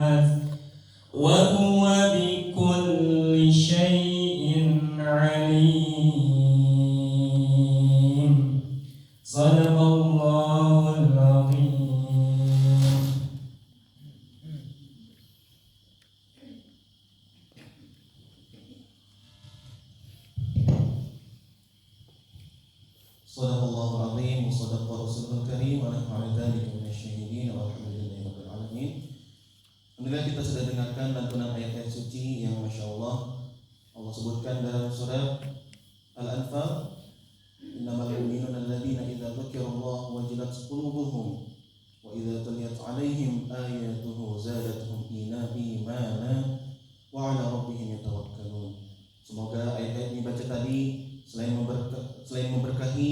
وهو بكل شيء عليم. صدق الله العظيم. Sadaqallahul azim wa sadaqa rasulul karim wa nafa'ana dzalika minasyahidin walhamdulillahi rabbil alamin. Alhamdulillah, kita sudah dengarkan lantunan ayat-ayat suci yang Masya Allah sebutkan dalam surah Al-Anfal, innamal mu'minuna alladzina idza dzukirallahu wajilat qulubuhum wa idza tuliyat 'alaihim ayatuhu zadatuhum imanan wa 'ala rabbihim yatawakkalun. Semoga ayat-ayat ini baca tadi selain memberkahi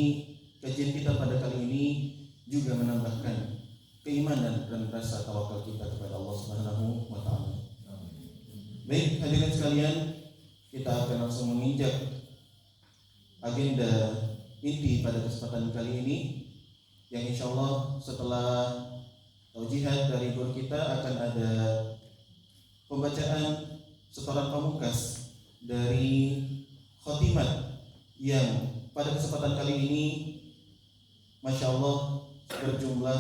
kajian kita pada kali ini juga menambahkan keimanan dan rasa tawakal kita kepada Allah Subhanahu wa taala. Baik, hadirin sekalian, kita akan langsung menginjak agenda inti pada kesempatan kali ini, yang insya Allah setelah taujihat dari guru kita akan ada pembacaan setoran pamungkas dari khotimat yang pada kesempatan kali ini Masya Allah berjumlah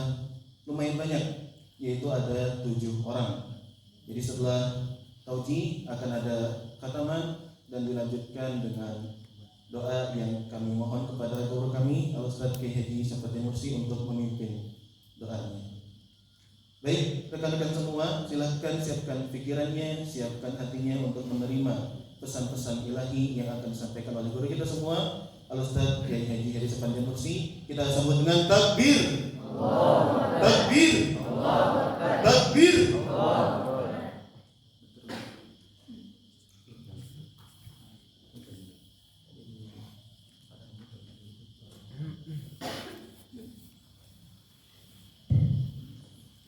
lumayan banyak, yaitu ada 7 orang. Jadi setelah tauji akan ada khataman dan dilanjutkan dengan doa yang kami mohon kepada guru kami Al-Ustaz Kiai Haji Syafati Nursi untuk memimpin doanya. Baik, rekan-rekan semua, silahkan siapkan pikirannya, siapkan hatinya untuk menerima pesan-pesan ilahi yang akan disampaikan oleh guru kita semua Al-Ustaz Kiai Haji Syafati Nursi. Kita sambut dengan takbir. Takbir. Takbir.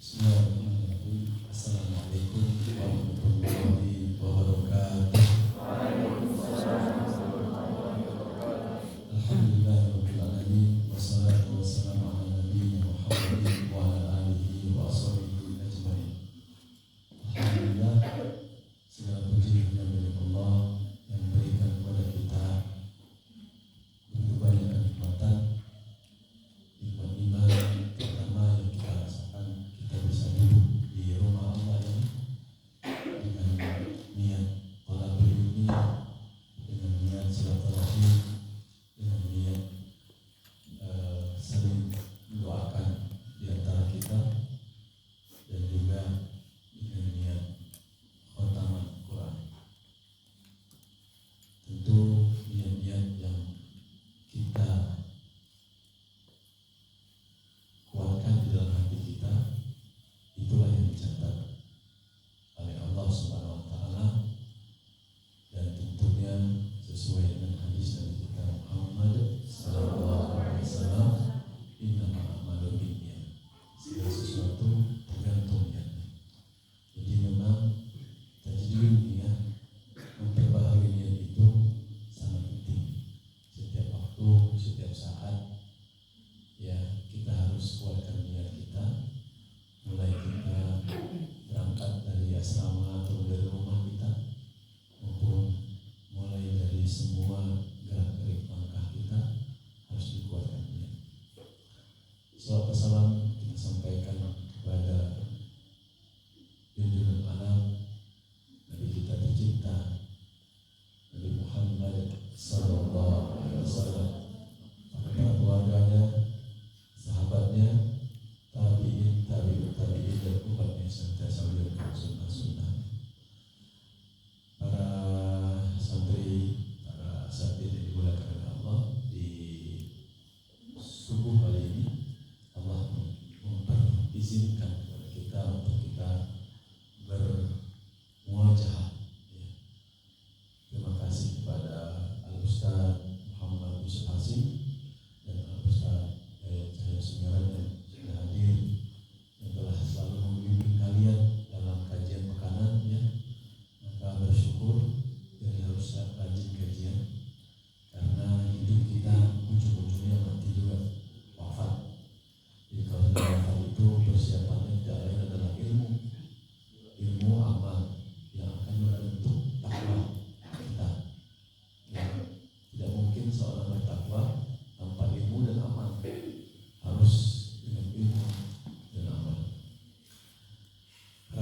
Bismillahirrahmanirrahim. Assalamualaikum warahmatullahi wabarakatuh. Alhamdulillahirabbil alamin, wassalatu wassalamu ala nabiyyina Muhammadin wa ala alihi wa sahbihi ajmain. Alhamdulillah, segala puji hanya milik Allah yang berikan kepada kita begitu banyak kenikmatan. Nikmat iman pertama yang kita rasakan, kita bisa duduk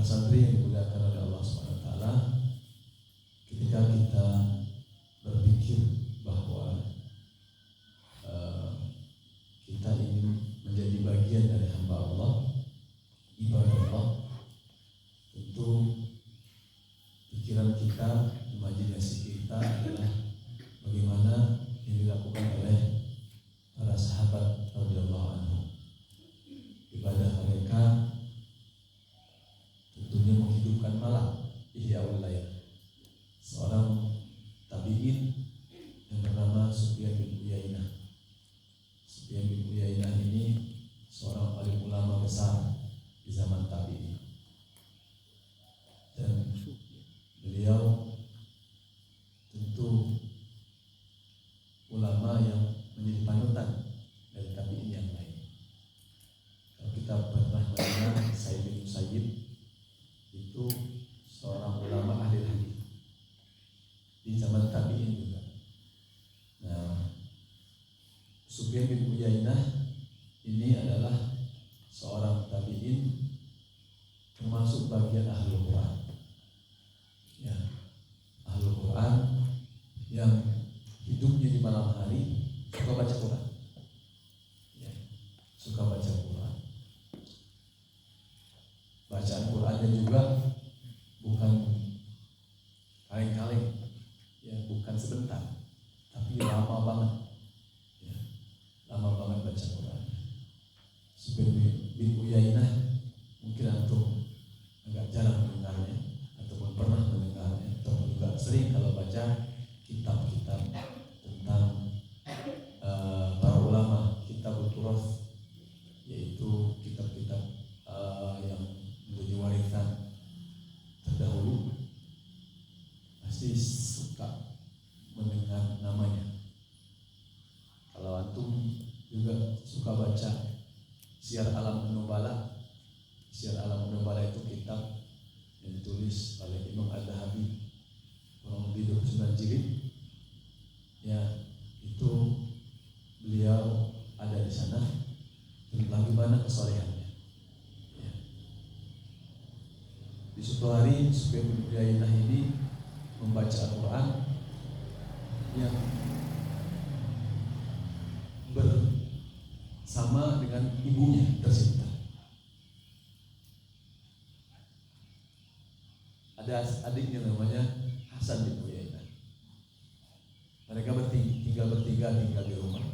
santri yang dimuliakan oleh Allah Subhanahu wa taala, ketika kita berpikir bahwa kita ingin menjadi bagian dari hamba Allah, ibadah Allah, tentu pikiran kita, imajinasi kita adalah bagaimana yang dilakukan oleh para sahabat radhiyallahu anhum. Ibadah mereka tentunya menghidupkan malam, ihyaul lail. Seorang tabi'in yang bernama Sufyan bin Uyainah. Sufyan bin Uyainah ini seorang alim ulama besar di zaman tabi'in. Dan beliau tentu ulama yang menjadi panutan dari tabi'in yang lain. Kalau kita pernah mendengar Sa'id bin Musayyib, itu seorang ulama ahli hadis di zaman tabi'in juga. Nah, Sufyan bin Uyainah ini adalah seorang tabi'in termasuk bagian ahlul Quran. Ya, ahlul Quran yang hidupnya di malam hari suka baca Quran. Ya, suka baca Quran. Bacaan Qurannya juga bukan kaleng-kaleng, ya, bukan sebentar, tapi lama banget, ya, lama banget baca Quran. Sufyan bin Uyainah mungkin antum agak jarang mendengarnya, ataupun pernah mendengarnya, ataupun juga sering kalau baca kitab-kitab tentang para ulama, kitab Turas, yaitu kitab-kitab yang menjadi warisan terdahulu, pasti suka mendengar namanya. Kalau antum juga suka baca Syiar Alam Nubala, Syiar Alam Nubala itu kitab yang ditulis oleh Imam Az-Zahabi, kurang lebih 29 jilid. Ya, itu beliau ada di sana tentang bagaimana kesolehannya. Ya. Di suatu hari Sufyan bin Uyainah ini membaca Al-Quran yang bersama dengan ibunya tercinta. Ada adiknya namanya Hasan bin Uyainah. Mereka tinggal bertiga di rumah.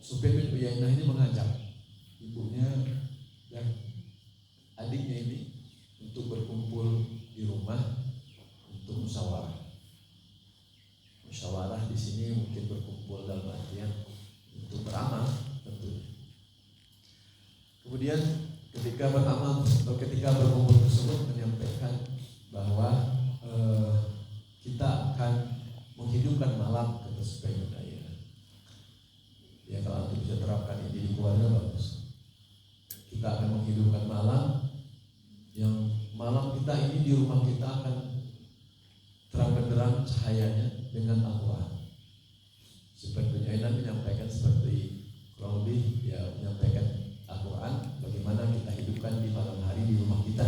Sufyan bin Uyainah ini mengajak ibunya dan adiknya ini untuk berkumpul di rumah untuk musyawarah. Musyawarah di sini mungkin berkumpul dalam artian untuk beramal tentunya. Kemudian ketika berkumpul tersebut menyampaikan bahwa kita akan menghidupkan malam, kata Sufyan bin Uyainah. Ya, kalau itu bisa terapkan ini di keluarga bagus. Kita akan menghidupkan malam, yang malam kita ini di rumah kita akan terang benderang cahayanya dengan Al-Quran. Sufyan bin Uyainah menyampaikan seperti kurang lebih, ya, menyampaikan Al-Quran bagaimana kita hidupkan di malam hari di rumah kita.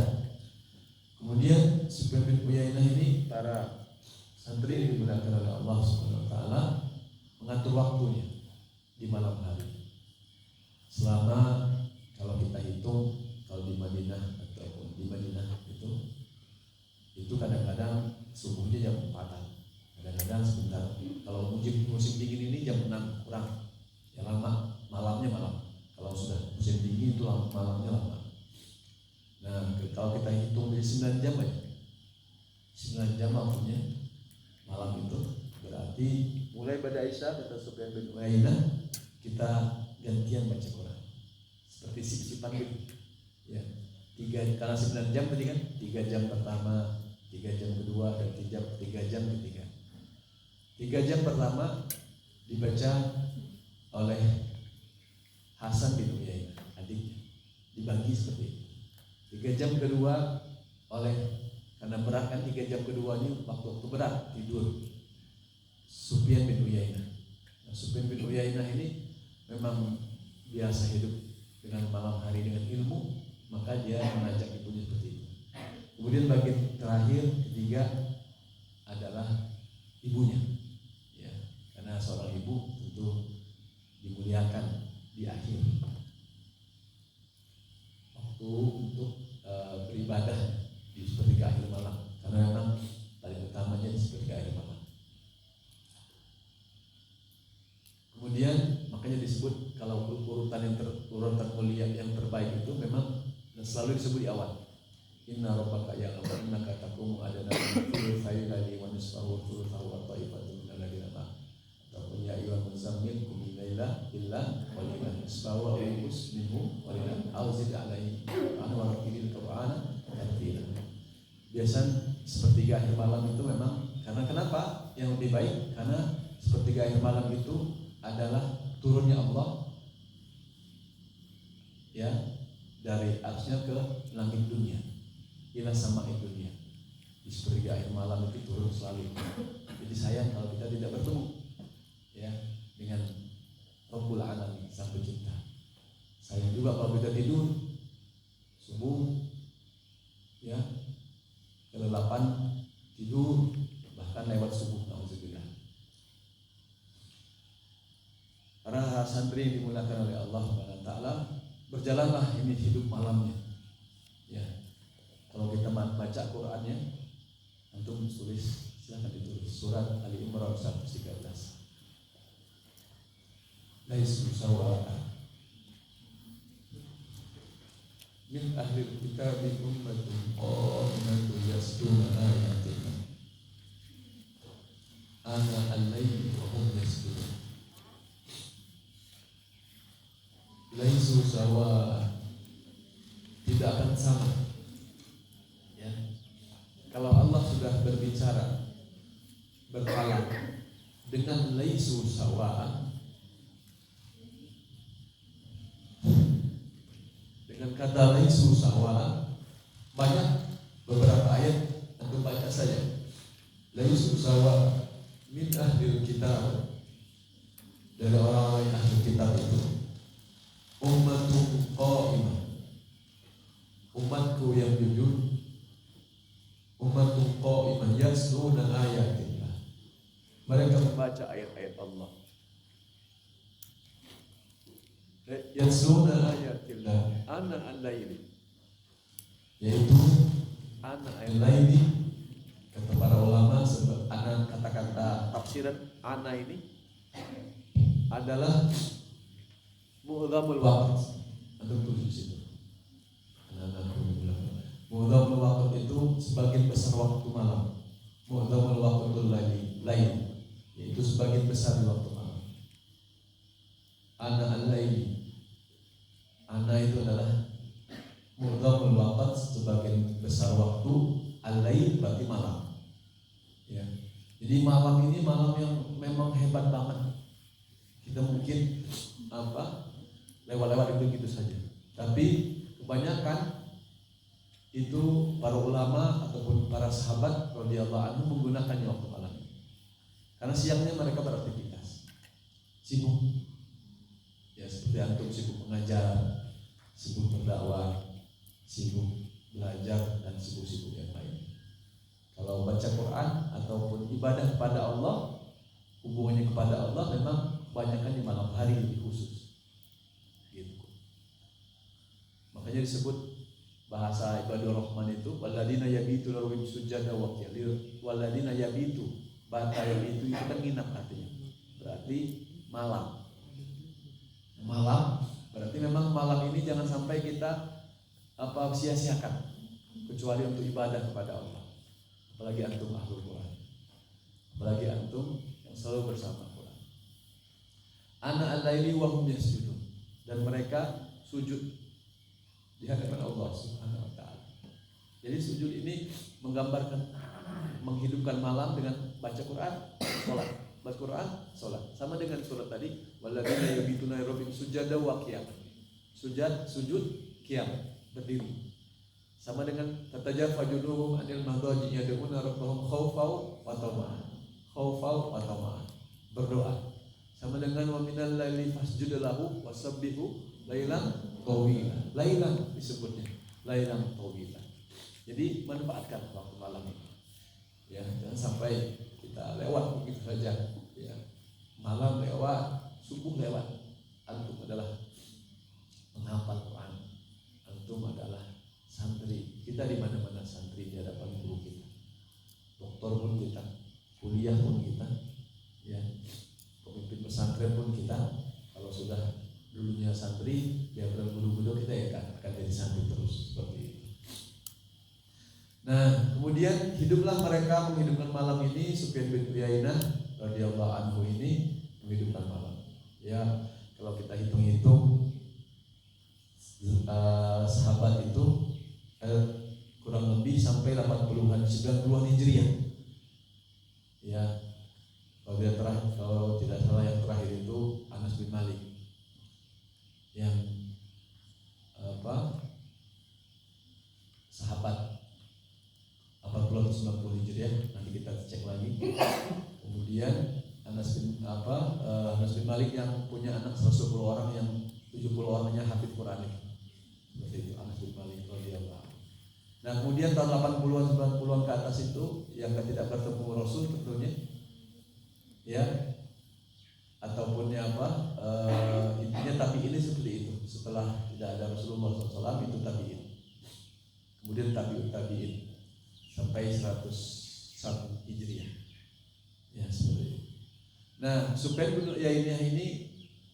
Kemudian Sufyan bin Uyainah ini, para santri yang dimuliakan oleh Allah Subhanahu wa taala, mengatur waktunya di malam hari. Selama, kalau kita hitung, kalau di Madinah ataupun di Madinah itu kadang-kadang subuhnya jam 4-an, kadang-kadang sebentar. Kalau musim dingin ini jam 6 kurang, ya lama, malamnya malam. Kalau sudah musim dingin itu malamnya lama. Nah, kalau kita hitung dari 9 jam aja, 9 jam waktunya malam itu, berarti mulai pada Isya, kata Sufyan bin Uyainah, kita gantian baca Quran seperti sip-sipan gitu. Ya, 3 karena 9 jam tadi kan, 3 jam pertama, 3 jam kedua, dan 3 jam ketiga. 3 jam pertama dibaca oleh Hasan bin Uyainah, adiknya, dibagi seperti itu. 3 jam kedua karena berat kan, 3 jam kedua ini waktu berat tidur Sufyan bin Uyainah. Nah, Sufyan bin Uyainah ini memang biasa hidup dengan malam hari dengan ilmu, maka dia mengajak ibunya seperti itu. Kemudian bagian terakhir ketiga adalah ibunya, ya, karena seorang ibu tentu dimuliakan di akhir waktu untuk beribadah di sepertiga akhir malam, karena memang paling utamanya di sepertiga akhir malam. Kemudian makanya disebut kalau urutan urutan mulia yang terbaik itu memang selalu disebut di awal. Inna rabbaka ya'lamu innaka taqumu adana min thuluthay laili wa nisfahu wa thuluthahu wa ta'ifatun minal ladzina ma'ak. Ataupun ya ayyuhal muzammil qum al-laila illa qalilan nisfahu aw inqus minhu qalilan aw zid 'alaihi wa rattilil qur'ana tartila. Biasa sepertiga akhir malam itu memang karena kenapa yang lebih baik? Karena sepertiga akhir malam itu adalah turunnya Allah, ya, dari arsy-Nya ke langit dunia, ila sama'i dunia. Di sepertiga akhir malam itu turun selalu. Jadi sayang kalau kita tidak bertemu, ya, dengan Rabbul Alamin, Sang Pencipta. Sayang juga kalau kita tidur subuh, ya, kelelapan tidur bahkan lewat subuh, nauzubillah. Para santri yang dimuliakan oleh Allah Subhanahu wa taala, berjalanlah ini hidup malamnya. Ya. Kalau kita baca Qur'annya, antum tulis, silakan ditulis surat Ali Imran 113. Laisu sawa'a min ahli kitab ummatun qa'imatun yasluna ayatina ana al-laili wa hum yasjudun. Laisu sawa, tidak akan sama, ya. Kalau Allah sudah berbicara berpalang dengan laisu sawa, dengan kata laisu sawa, banyak beberapa ayat untuk baca saja. Laisu sawa min ahlil kitab, dari orang-orang ahli kitab itu. Ummatun qa'imah, umatku yang jujur. Ummatun qa'imah yasluna ayatillah, mereka membaca ayat-ayat Allah. Yasluna ayatillah ana al-laili, yaitu ana al-laili, kata para ulama. Sebab ana, kata-kata tafsiran ana ini adalah mu'dhamul waqt. Untuk tulis itu. Mu'dhamul waqt itu sebagian besar waktu malam. Mu'dhamul waqtul lail, yaitu sebagian besar di waktu malam. Ana al-laili, ana itu adalah mu'dhamul waqt, sebagian besar waktu. Al-lail berarti malam, ya. Jadi malam ini malam yang memang hebat banget. Kita mungkin lewat-lewat itu gitu saja. Tapi kebanyakan itu para ulama ataupun para sahabat radhiyallahu anhu menggunakannya waktu malam. Karena siangnya mereka beraktivitas, sibuk, ya, seperti antum sibuk mengajar, sibuk berdakwah, sibuk belajar, dan sibuk-sibuk yang lain. Kalau baca Quran ataupun ibadah kepada Allah, hubungannya kepada Allah memang kebanyakan di malam hari lebih khusus. Makanya disebut bahasa ibadur rahman itu waladina yabitu rawim sujada wa qiyam. Waladina yabitu, bata yabitu itu kan nginap artinya. Berarti malam. Malam berarti memang malam ini jangan sampai kita sia-siakan, kecuali untuk ibadah kepada Allah. Apalagi antum ahlul Quran, apalagi antum yang selalu bersama Quran. Ana al-laili wa hum yasjudun, dan mereka sujud di hadapan Allah Subhanahu wa taala. Jadi sujud ini menggambarkan menghidupkan malam dengan baca Quran, salat. Baca Quran, salat. Sama dengan surat tadi, walladzina yabituna rabbihim sujada wa qiyam. Sujud, qiyam, berdiri. Sama dengan tatajaffa junubuhum 'anil madhaji yad'una rabbahum khaufan wa tama'an. Khaufan wa tama'an. Berdoa. Sama dengan wa minal laili fasjud lahu wasabbihu lailan tawila. Lailan disebutnya, lailan tawila. Jadi manfaatkan waktu malam ini. Ya, jangan sampai kita lewat begitu saja. Ya, malam lewat, subuh lewat. Antum adalah menghafal Quran. Antum adalah santri. Kita di mana-mana santri di hadapan guru kita. Doktor pun kita, kuliah pun kita, ya. Pemimpin pesantren pun kita. Kalau sudah dulunya santri, dia berguru-guru kita ya akan jadi santri terus seperti itu. Nah, kemudian hiduplah mereka menghidupkan malam ini. Sufyan bin Uyainah radhiyallahu anhu ini menghidupkan malam. Ya, kalau kita hitung-hitung sahabat itu kurang lebih sampai 80-an, 90-an Hijriah. Ya, kalau tidak salah yang terakhir itu Anas bin Malik yang sahabat 80 atau 90 Hijriah, nanti kita cek lagi. Kemudian Anas bin Malik yang punya anak 110 orang, yang 70 orangnya hafid Quran. Seperti itu Anas bin Malik radhiyallahu anhu. Nah, kemudian tahun 80-an 90-an ke atas itu yang tidak bertemu Rasul tentunya, ya, ataupun intinya tabi'in seperti itu. Setelah tidak ada Rasulullah SAW itu tabi'in. Kemudian tabi'in sampai 101 Hijriah. Ya, seperti itu. Nah, Sufyan bin Uyainah ini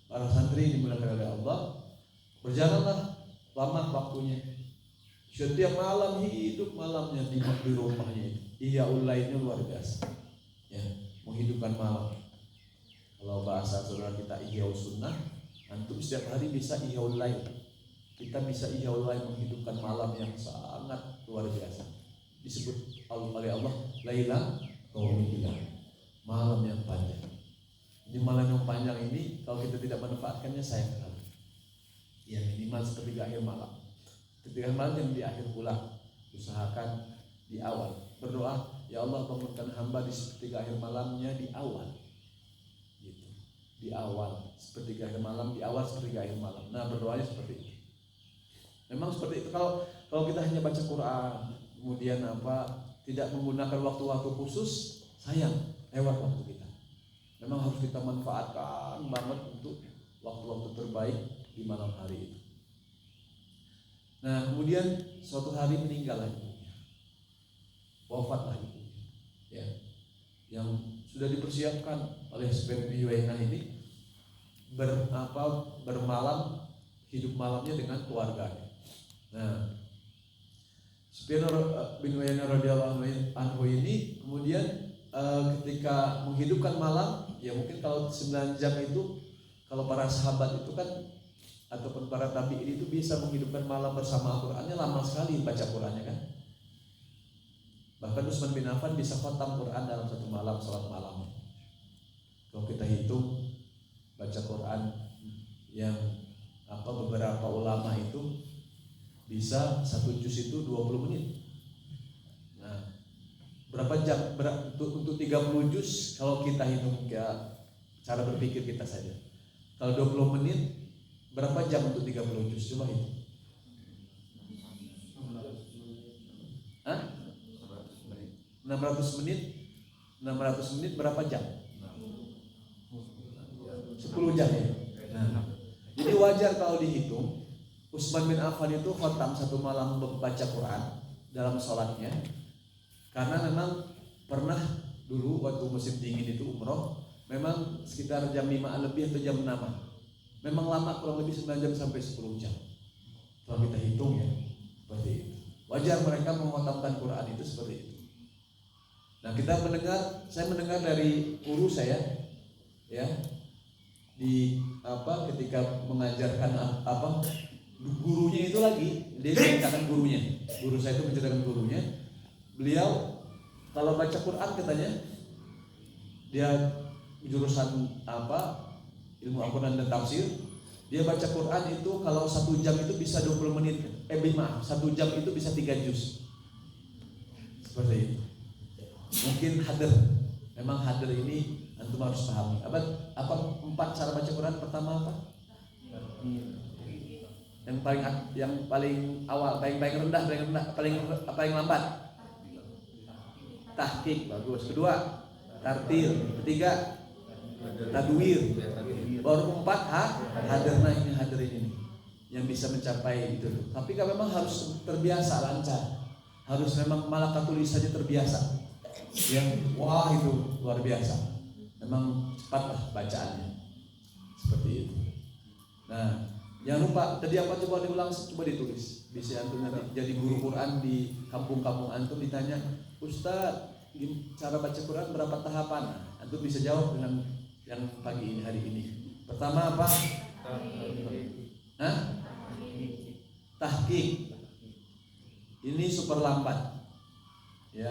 para santri dimuliakan oleh Allah, berjalanlah lama waktunya. Setiap malam hidup malamnya di rumahnya. Ihyaul lailnya luar biasa. Ya, menghidupkan malam. Kalau bahasa saudara kita ihyaul sunnah, antum setiap hari bisa ihyaul lail. Kita bisa ihyaul lail, menghidupkan malam yang sangat luar biasa. Disebut oleh Allah lailan tawila, malam yang panjang. Di malam yang panjang ini kalau kita tidak manfaatkannya sayang sekali. Ya, minimal sepertiga akhir malam. Ketika malam yang di akhir pula, usahakan di awal. Berdoa, ya Allah bangunkan hamba di sepertiga akhir malamnya di awal. Gitu. Di awal sepertiga akhir malam, di awal sepertiga akhir malam. Nah, berdoanya seperti itu. Memang seperti itu. Kalau kita hanya baca Quran, kemudian tidak menggunakan waktu-waktu khusus, sayang lewat waktu kita. Memang harus kita manfaatkan banget untuk waktu-waktu terbaik di malam hari itu. Nah, kemudian suatu hari meninggal lagi, wafat lagi, ya, yang sudah dipersiapkan oleh Sufyan bin Uyainah ini bermalam, hidup malamnya dengan keluarganya. Nah, Sufyan bin Uyainah radhiyallahu anhu ini kemudian ketika menghidupkan malam, ya mungkin kalau 9 jam itu, kalau para sahabat itu kan ataupun para tabi'in itu bisa menghidupkan malam bersama Al-Qur'annya, lama sekali baca Qur'annya kan. Bahkan Utsman bin Affan bisa khatam Qur'an dalam satu malam, salat malam. Kalau kita hitung baca Qur'an yang beberapa ulama itu bisa 1 juz itu 20 menit. Nah, berapa jam untuk 30 juz kalau kita hitung cara berpikir kita saja. Kalau 20 menit berapa jam untuk 30 juz? Coba hitung. 600 menit. 600 menit berapa jam? 10 jam ya. Nah, jadi wajar kalau dihitung. Utsman bin Affan itu khatam satu malam membaca Quran dalam sholatnya, karena memang pernah dulu waktu musim dingin itu umroh, memang sekitar jam 5 lebih atau jam 6. Memang lama, kurang lebih 9 jam sampai 10 jam. Kalau kita hitung ya, seperti itu. Wajar mereka mengkhatamkan Quran itu seperti itu. Nah, saya mendengar dari guru saya, ya, ketika mengajarkan gurunya itu lagi, dia menceritakan gurunya. Guru saya itu menceritakan gurunya. Beliau kalau baca Quran katanya, dia jurusan ilmu Al-Quran dan tafsir. Dia baca Quran itu kalau 1 jam itu bisa 20 menit. 1 jam itu bisa 3 juz. Seperti itu. Mungkin hadir. Memang hadir ini Antum harus pahami. Apa 4 cara baca Quran? Pertama apa? Yang paling awal, paling rendah, paling lambat. Tahqiq, bagus. Kedua, tartil. Ketiga, tadwir. Baru 4, hadir. Nah, ini hadirin ini yang bisa mencapai itu. Tapi kan memang harus terbiasa lancar. Harus memang malakatul lisannya terbiasa. Yang wah itu luar biasa. Memang cepatlah bacaannya. Seperti itu. Nah, jangan lupa tadi apa, coba diulang, coba ditulis. Bisa antum nanti jadi guru Quran di kampung-kampung antum ditanya, "Ustaz, cara baca Quran berapa tahapan?" Antum bisa jawab dengan yang pagi ini, hari ini. Pertama apa? Tahqiq. Ini super lambat. Ya.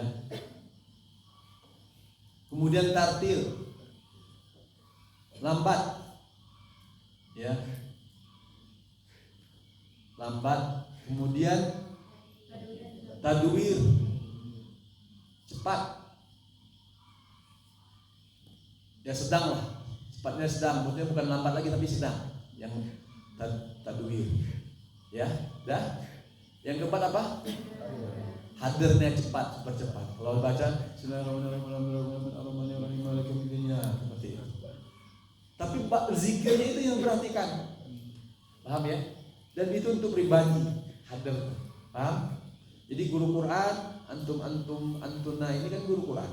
Kemudian tartil. Lambat. Ya. Lambat. Kemudian tadwir. Cepat. Ya sedang lah. Cepatnya sedang, maksudnya bukan lambat lagi tapi sedang. Yang tadwir. Ya, dah. Yang keempat apa? Hadirnya cepat, percepat. Kalau baca Bismillahirrahmanirrahim seperti itu. Tapi zikirnya itu yang perhatikan. Paham ya? Dan itu untuk pribadi. Hadir. Paham? Jadi guru Quran, antuna ini kan guru Quran.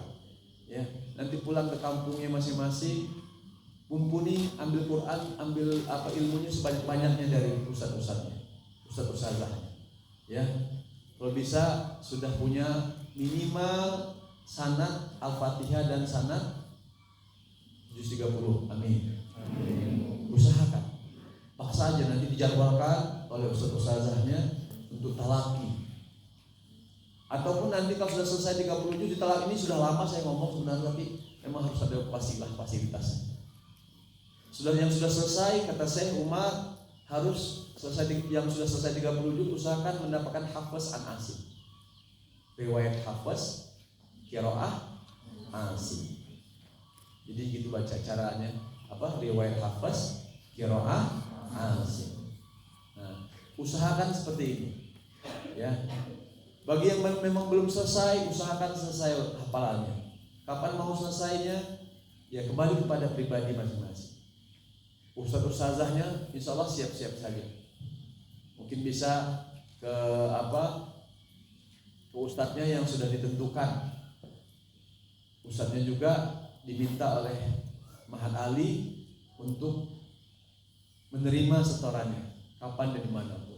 Ya, nanti pulang ke kampungnya masing-masing, mumpuni, ambil Quran, ambil ilmunya sebanyak-banyaknya dari ustaz-ustaznya, ustaz-ustazahnya. Ya, kalau bisa sudah punya minimal sanad Al-Fatihah dan sanad juz 30. Amin. Usahakan. Paksa aja, nanti dijadwalkan oleh ustaz-ustazahnya untuk talaki. Ataupun nanti kalau sudah selesai 30 juz ditalak. Ini sudah lama saya ngomong sebenarnya, tapi memang harus ada fasilitasnya. Yang sudah selesai, kata Syekh Umar, harus selesai yang sudah selesai 30 juz usahakan mendapatkan hafaz an asim. Riwayat hafaz, qiraah asim. Jadi gitu baca caranya. Riwayat hafaz, qiraah asim. Nah, usahakan seperti ini. Ya. Bagi yang memang belum selesai, usahakan selesai hafalannya. Kapan mau selesainya? Ya kembali kepada pribadi masing-masing. Ustaz-ustazahnya insya Allah siap-siap saja. Mungkin bisa ke ustadznya yang sudah ditentukan. Ustadznya juga diminta oleh Mahat Ali untuk menerima setorannya kapan dan dimanapun.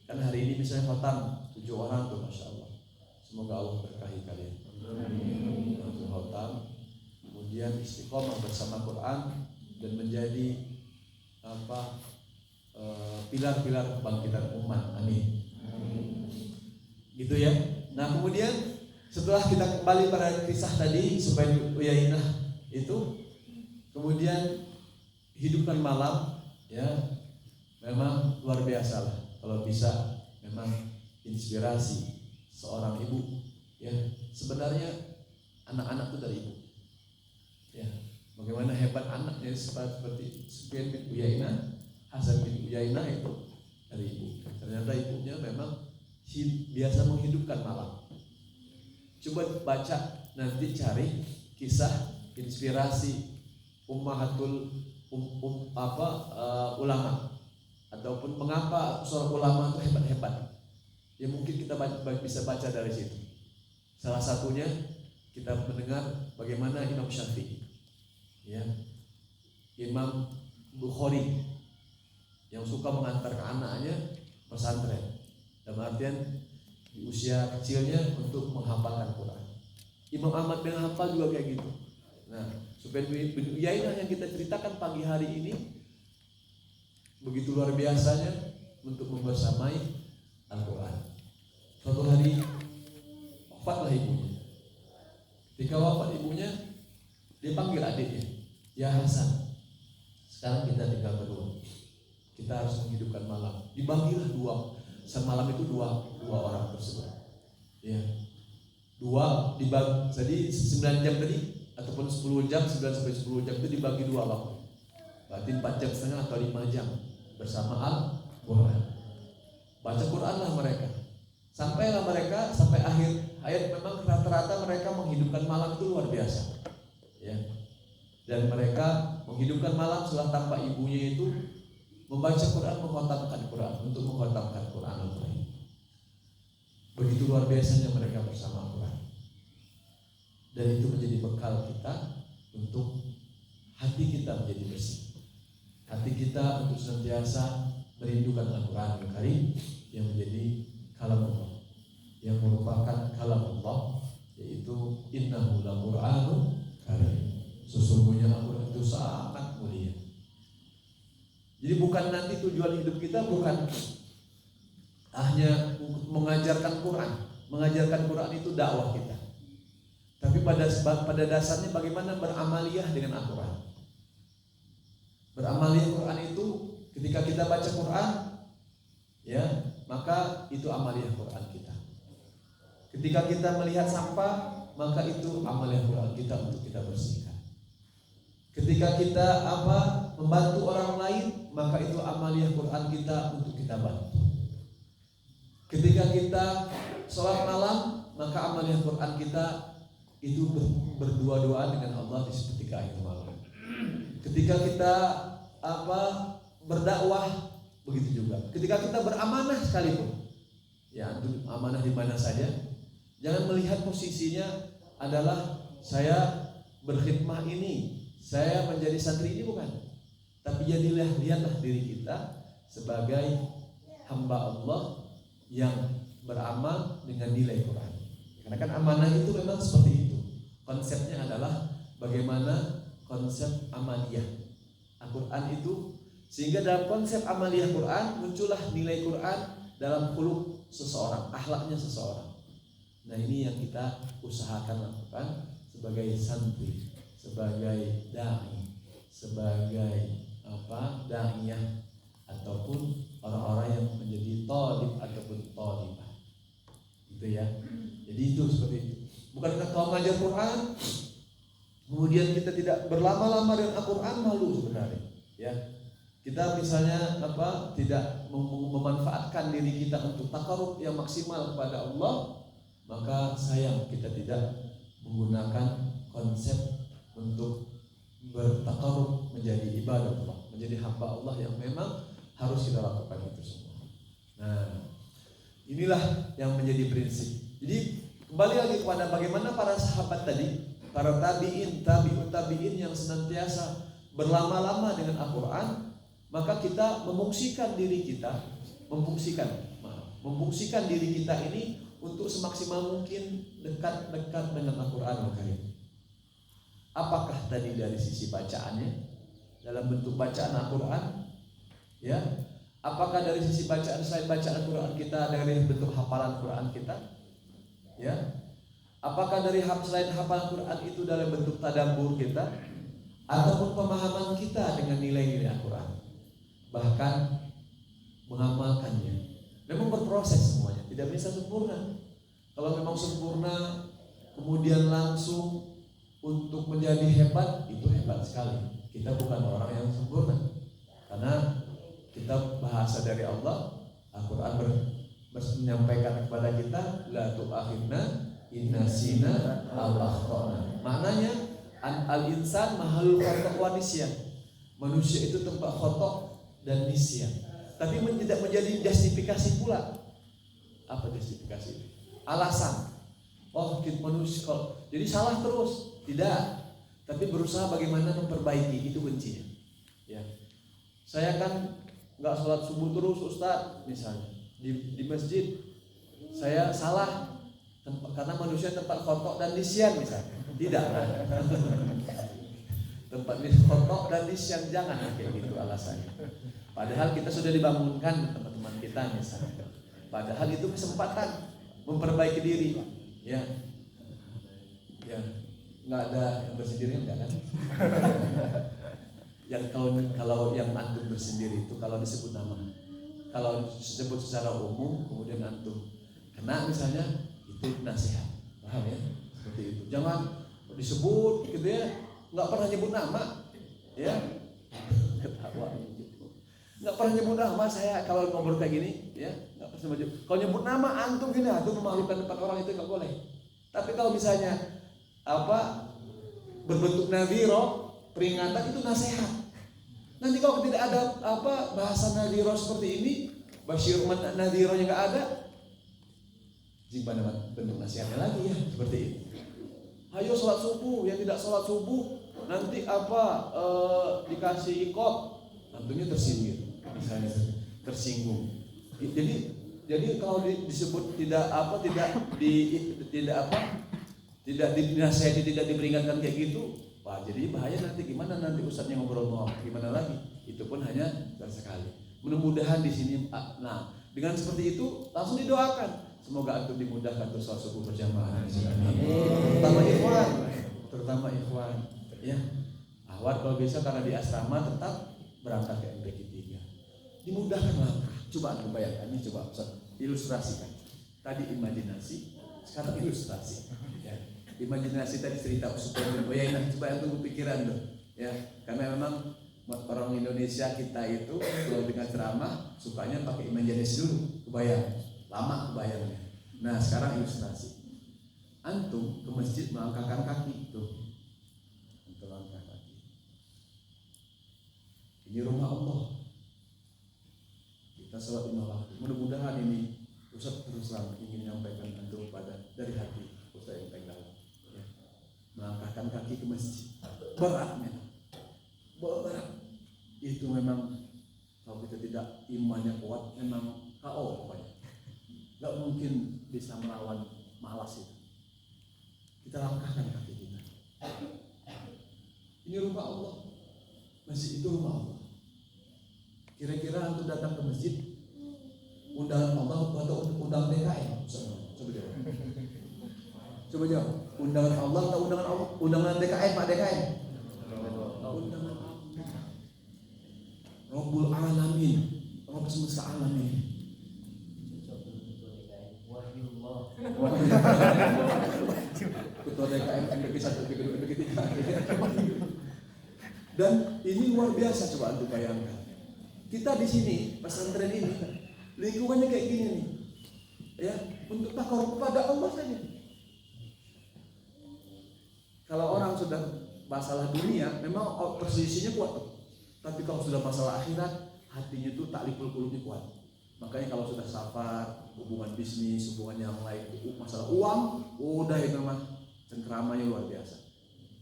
Kan hari ini misalnya khotam 7 orang tuh, masya Allah. Semoga Allah berkahi kalian. Untuk khotam, kemudian istiqomah bersama Quran dan menjadi pilar-pilar kebangkitan umat. Amin. Gitu ya. Nah kemudian setelah kita kembali pada kisah tadi Sufyan bin Uyainah itu, kemudian hidupkan malam, ya memang luar biasa lah. Kalau bisa memang inspirasi seorang ibu, ya sebenarnya anak-anak itu dari ibu. Ya, bagaimana hebat anaknya seperti Sufyan bin Uyainah, Hasan bin Uyainah itu dari ibu. Ternyata ibunya memang biasa menghidupkan malam. Coba baca nanti, cari kisah inspirasi ummahatul ulama, ataupun mengapa seorang ulama itu hebat-hebat. Ya mungkin kita bisa baca dari situ. Salah satunya kita mendengar bagaimana Imam Syafi'i, ya, Imam Bukhari yang suka mengantarkan anaknya pesantren, dalam artian di usia kecilnya untuk menghafalkan Quran. Imam Ahmad bin Hanbal juga kayak gitu. Nah, Sufyan bin Uyainah yang kita ceritakan pagi hari ini begitu luar biasanya untuk membersamai Al-Quran. Suatu hari wafatlah ibunya. Ketika wafat ibunya, dia panggil adiknya, "Ya Hasan, sekarang kita tinggal berdua. Kita harus menghidupkan malam." Dibagilah dua. Semalam itu dua orang tersebut. Ya. Dua dibagi. Jadi 9 jam tadi ataupun 10 jam, 9 sampai 10 jam itu dibagi 2 waktu. Berarti 4 jam setengah atau 5 jam bersama Al-Quran. Baca Quranlah mereka. Sampailah mereka sampai akhir hayat. Memang rata-rata mereka menghidupkan malam itu luar biasa. Ya. Dan mereka menghidupkan malam setelah tanpa ibunya itu membaca Quran, mengkhatamkan Quran, untuk mengkhatamkan Quran Al-Quran. Begitu luar biasanya mereka bersama Al-Quran. Dan itu menjadi bekal kita untuk hati kita menjadi bersih. Hati kita untuk senantiasa merindukan Al-Quran Al-Karim yang menjadi kalam Allah, yang merupakan kalam Allah, yaitu innahu laqur'anun karim. Sesungguhnya Al-Quran itu sangat mulia. Jadi bukan nanti tujuan hidup kita bukan hanya mengajarkan Quran. Mengajarkan Quran itu dakwah kita. Tapi pada dasarnya bagaimana beramaliyah dengan Al-Quran. Beramaliyah Quran itu ketika kita baca Quran, ya, maka itu amaliyah Quran kita. Ketika kita melihat sampah, maka itu amaliyah Quran kita untuk kita bersihkan. Ketika kita membantu orang lain, maka itu amaliyah Quran kita untuk kita bantu. Ketika kita sholat malam, maka amaliyah Quran kita itu berdua-duaan dengan Allah di seketika itu malam. Ketika kita berdakwah, begitu juga. Ketika kita beramanah sekalipun, ya, amanah di mana saja, jangan melihat posisinya adalah saya berkhidmah ini, saya menjadi santri ini, bukan. Tapi lihatlah diri kita sebagai hamba Allah yang beramal dengan nilai Quran. Karena kan amanah itu memang seperti itu. Konsepnya adalah bagaimana konsep amaliyah Al-Quran itu, sehingga dalam konsep amaliyah Quran muncullah nilai Quran dalam khuluq seseorang, akhlaknya seseorang. Nah, ini yang kita usahakan lakukan sebagai santri, sebagai dai, sebagai da'iyah, ataupun orang-orang yang menjadi thalib ataupun thalibah. Gitu ya. Jadi itu seperti itu. Bukan kalau mengajar Quran kemudian kita tidak berlama-lama dengan Al-Quran, malu sebenarnya. Ya. Kita misalnya tidak memanfaatkan diri kita untuk takarub yang maksimal kepada Allah, maka sayang kita tidak menggunakan konsep untuk bertakarub menjadi ibadah Allah, menjadi hamba Allah yang memang harus kita lakukan itu semua. Nah, inilah yang menjadi prinsip. Jadi kembali lagi kepada bagaimana para sahabat tadi, para tabi'in, tabi'ut tabi'in yang senantiasa berlama-lama dengan Al-Quran, maka kita memungsikan diri kita ini untuk semaksimal mungkin dekat-dekat dengan Al-Quran Al-Karim. Apakah tadi dari sisi bacaannya dalam bentuk bacaan Al-Quran, ya? Apakah dari sisi bacaan, selain bacaan Al-Quran kita dari bentuk hafalan Quran kita, ya? Apakah dari selain hafalan Quran itu dalam bentuk tadabbur kita, ataupun pemahaman kita dengan nilai-nilai Al-Quran, bahkan mengamalkannya. Memang berproses semuanya, tidak bisa sempurna. Kalau memang sempurna kemudian langsung untuk menjadi hebat, itu hebat sekali. Kita bukan orang yang sempurna, karena kita bahasa dari Allah. Al-Quran menyampaikan kepada kita, la tu'akhidna inna sina al-akhtana. Maknanya al-insan mahalul khotok wa nisyan. Manusia itu tempat khotok dan nisyan. Tapi tidak menjadi justifikasi pula. Apa justifikasi? Alasan. Oh, kita manusia jadi salah terus. Tidak. Tapi berusaha bagaimana memperbaiki, itu kuncinya. Ya. Saya kan nggak sholat subuh terus, Ustaz, misalnya di masjid. Saya salah karena manusia tempat khotok dan nisyan misalnya. Tidak. Tempat khotok dan nisyan, jangan kayak gitu alasannya. Padahal kita sudah dibangunkan teman-teman kita misalnya. Padahal itu kesempatan memperbaiki diri. Ya. Ya. Nggak ada yang bersendiri, enggak kan? Yang kalau yang antum bersendiri itu kalau disebut nama, kalau disebut secara umum kemudian antum kena misalnya, itu nasihat, paham ya? Seperti itu. Jangan disebut gitu ya, nggak pernah nyebut nama, ya. Ketawa. Nggak pernah nyebut nama saya kalau ngobrol kayak gini, ya. Nggak pernah nyebut. Kalau nyebut nama antum gini, antum memalukan depan orang itu nggak boleh. Tapi kalau misalnya berbentuk nadhiro, peringatan, itu nasihat. Nanti kalau tidak ada bahasa nadhiro seperti ini, basyir nadhironya nggak ada, gimana bentuk nasihatnya lagi ya seperti ini. Ayo sholat subuh, yang tidak sholat subuh nanti dikasih ikot, tentunya tersinggung, misalnya tersinggung. Jadi kalau disebut tidak dinasihati, tidak diperingatkan kayak gitu, wah jadi bahaya nanti. Gimana nanti ustadznya ngobrol mau gimana lagi? Itu pun hanya sekali. Mudah-mudahan di sini, nah dengan seperti itu langsung didoakan. Semoga antum dimudahkan untuk sholat subuh berjamaah. Terutama ikhwan, ya. Ahwat kalau bisa karena di asrama tetap berangkat ke MPK 3. Dimudahkan langkah. Coba antum bayangkan ini, coba Ustaz ilustrasikan. Tadi imajinasi, sekarang ilustrasi. Ya. Imajinasi tadi cerita supaya bayangkan, coba antum kepikiran tuh, ya. Karena memang orang Indonesia kita itu kalau dengan ceramah sukanya pakai imajinasi dulu, kebayang, lama kebayangnya. Nah sekarang ilustrasi, antum ke masjid melangkahkan kaki tuh, antum langkah kaki. Ini rumah Allah, kita sholat 5 waktu. Mudah-mudahan ini Ustaz terus terang ingin menyampaikan antum pada dari hati Ustaz yang pegang, ya. Melangkahkan kaki ke masjid beratnya. Berat itu memang kalau kita tidak imannya kuat memang KO pokoknya, nggak mungkin bisa melawan malas itu. Kita langkahkan kaki kita. Ini rumah Allah, masjid itu rumah Allah. Kira-kira antum datang ke masjid, undangan Allah atau undangan DKM? Coba jawab. Undangan Allah atau undangan DKM, Pak DKM? Undangan Rabbul Alamin, Rabb semesta alamin. Ketua DKM MPK 1, MPK 2, MPK 3. Dan ini luar biasa, coba antum bayangkan. Kita di sini pesantren ini lingkungannya kayak gini nih, ya, untuk takarub kepada Allah saja. Kalau orang sudah masalah dunia, memang persisinya kuat tuh. Tapi kalau sudah masalah akhirat, hatinya tuh takliful qulubnya kuat. Makanya kalau sudah safar, hubungan bisnis, hubungan yang lain, masalah uang, udah itu mah cengkeramanya luar biasa,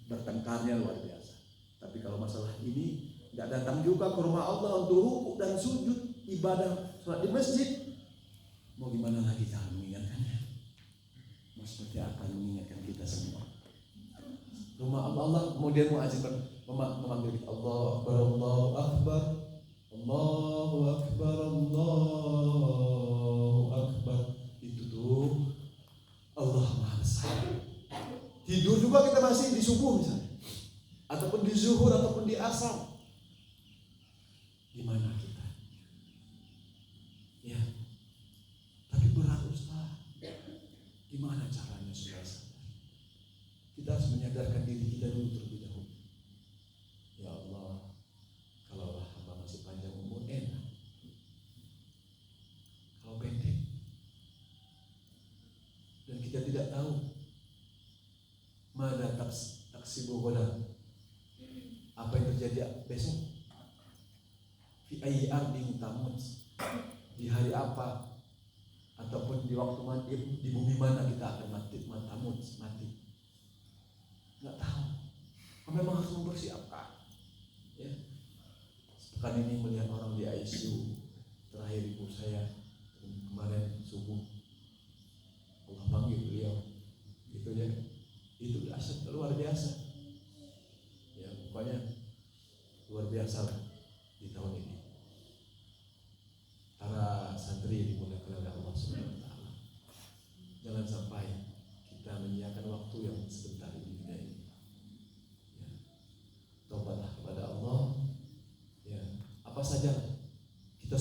bertengkarnya luar biasa. Tapi kalau masalah ini, nggak datang juga ke rumah Allah untuk rukuk dan sujud, ibadah, sholat di masjid. Mau gimana lagi cara mengingatkannya? Mau seperti apa mengingatkan kita semua? Rumah Allah, kemudian muadzin memanggil kita, Allah Akbar, Allahu Akbar, Allahu Akbar, Allahu Akbar. Itu tuh Allah Maha Besar. Tidur juga kita masih di subuh misalnya, ataupun di zuhur, ataupun di asar. Gimana kita? Ya, tapi berat Ustaz. Gimana caranya sudah sadar? Kita harus menyadarkan diri kita dulu terlebih dahulu. Ya Allah, kalau hamba masih panjang umur enak. Kalau pendek, dan kita tidak tahu mana taksibu ghadan, apa yang terjadi besok. Fi ayyi ardin tamut, di hari apa ataupun di waktu mati, di bumi mana kita akan mati, nggak tahu. Memang harus mempersiapkan, ya. Pekan ini melihat orang di ICU, terakhir ibu saya kemarin subuh, Allah panggil beliau, gitu ya. Itu asyik luar biasa, ya. Pokoknya luar biasa lah di tahun ini. Para santri dimuliakan oleh Allah Subhanahu wa taala. Jangan sampai kita menyia-nyiakan waktu yang sebentar ini. Ya. Taubatlah kepada Allah. Ya, apa saja kita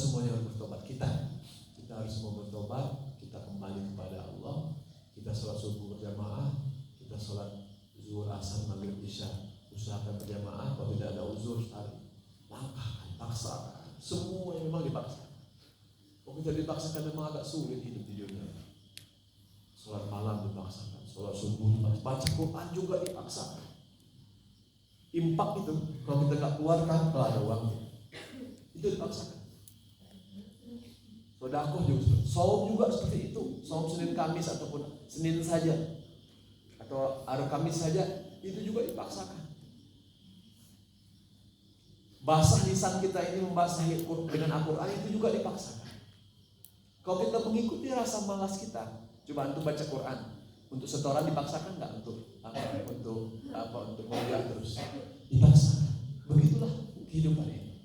Kalau kita dipaksakan memang agak sulit hidup di dunia. Sholat malam dipaksakan, sholat subuh dipaksakan, baca Quran juga dipaksakan. Impak itu kalau kita nggak keluarkan, kalau ada uang itu dipaksakan. Sedekah juga seperti, saum juga seperti itu. Saum Senin Kamis ataupun Senin saja atau hari Kamis saja itu juga dipaksakan. Basah lisan kita ini membasahi dengan Al-Quran itu juga dipaksakan. Kalau kita mengikuti rasa malas kita, coba antum baca Quran. Untuk setoran dipaksakan nggak? Untuk kuliah terus dipaksakan. Begitulah kehidupan ini.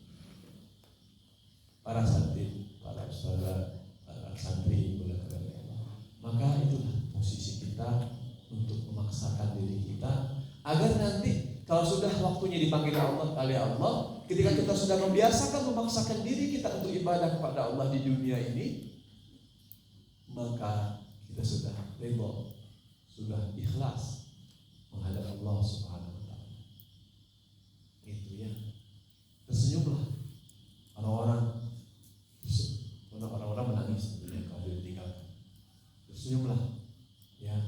Para santri, para saudara, para santri, maka itulah posisi kita untuk memaksakan diri kita agar nanti kalau sudah waktunya dipanggil Allah oleh Allah, ketika kita sudah membiasakan memaksakan diri kita untuk ibadah kepada Allah di dunia ini, maka kita sudah ridho, sudah ikhlas menghadap Allah Subhanahu wa taala. Itu ya. Tersenyumlah orang-orang menangis kalau ditinggalkan. Tersenyumlah ya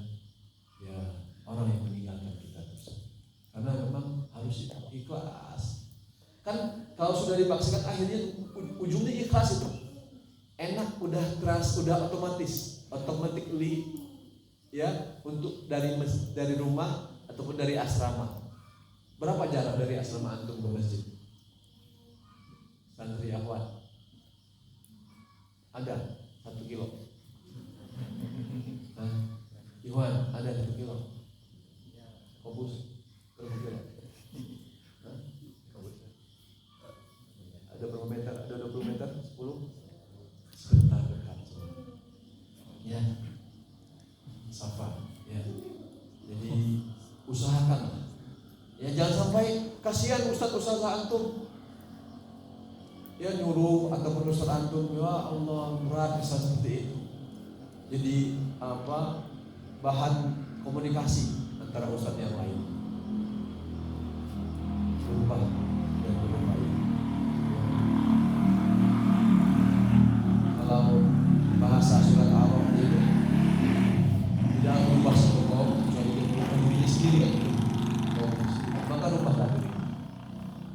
orang yang meninggalkan kita terus. Karena memang harus ikhlas. Kan kalau sudah dipaksakan akhirnya ujungnya ikhlas itu. Enak, udah keras, udah automatically ya, untuk dari rumah ataupun dari asrama. Berapa jarak dari asrama antum ke masjid? Santri Ahwat. Ada 1 kilo. Iwan, ada 1 kilo. Kobus berapa kilo? Ada berapa meter? Ada 20 meter? 10? Sebentar dekat. Ya. Safa. Ya. Jadi usahakan. Ya jangan sampai kasihan ustaz-ustaz antum. Ya nyuruh ataupun ustaz antum, ya Allah berat bisa seperti itu. Jadi bahan komunikasi antara ustaz yang lain. Berubah dan berubah. Kalau bahasa surat Al-Araf itu tidak berubah satu kaum kecuali berubah dirinya sendiri. Maka rubahlah diri.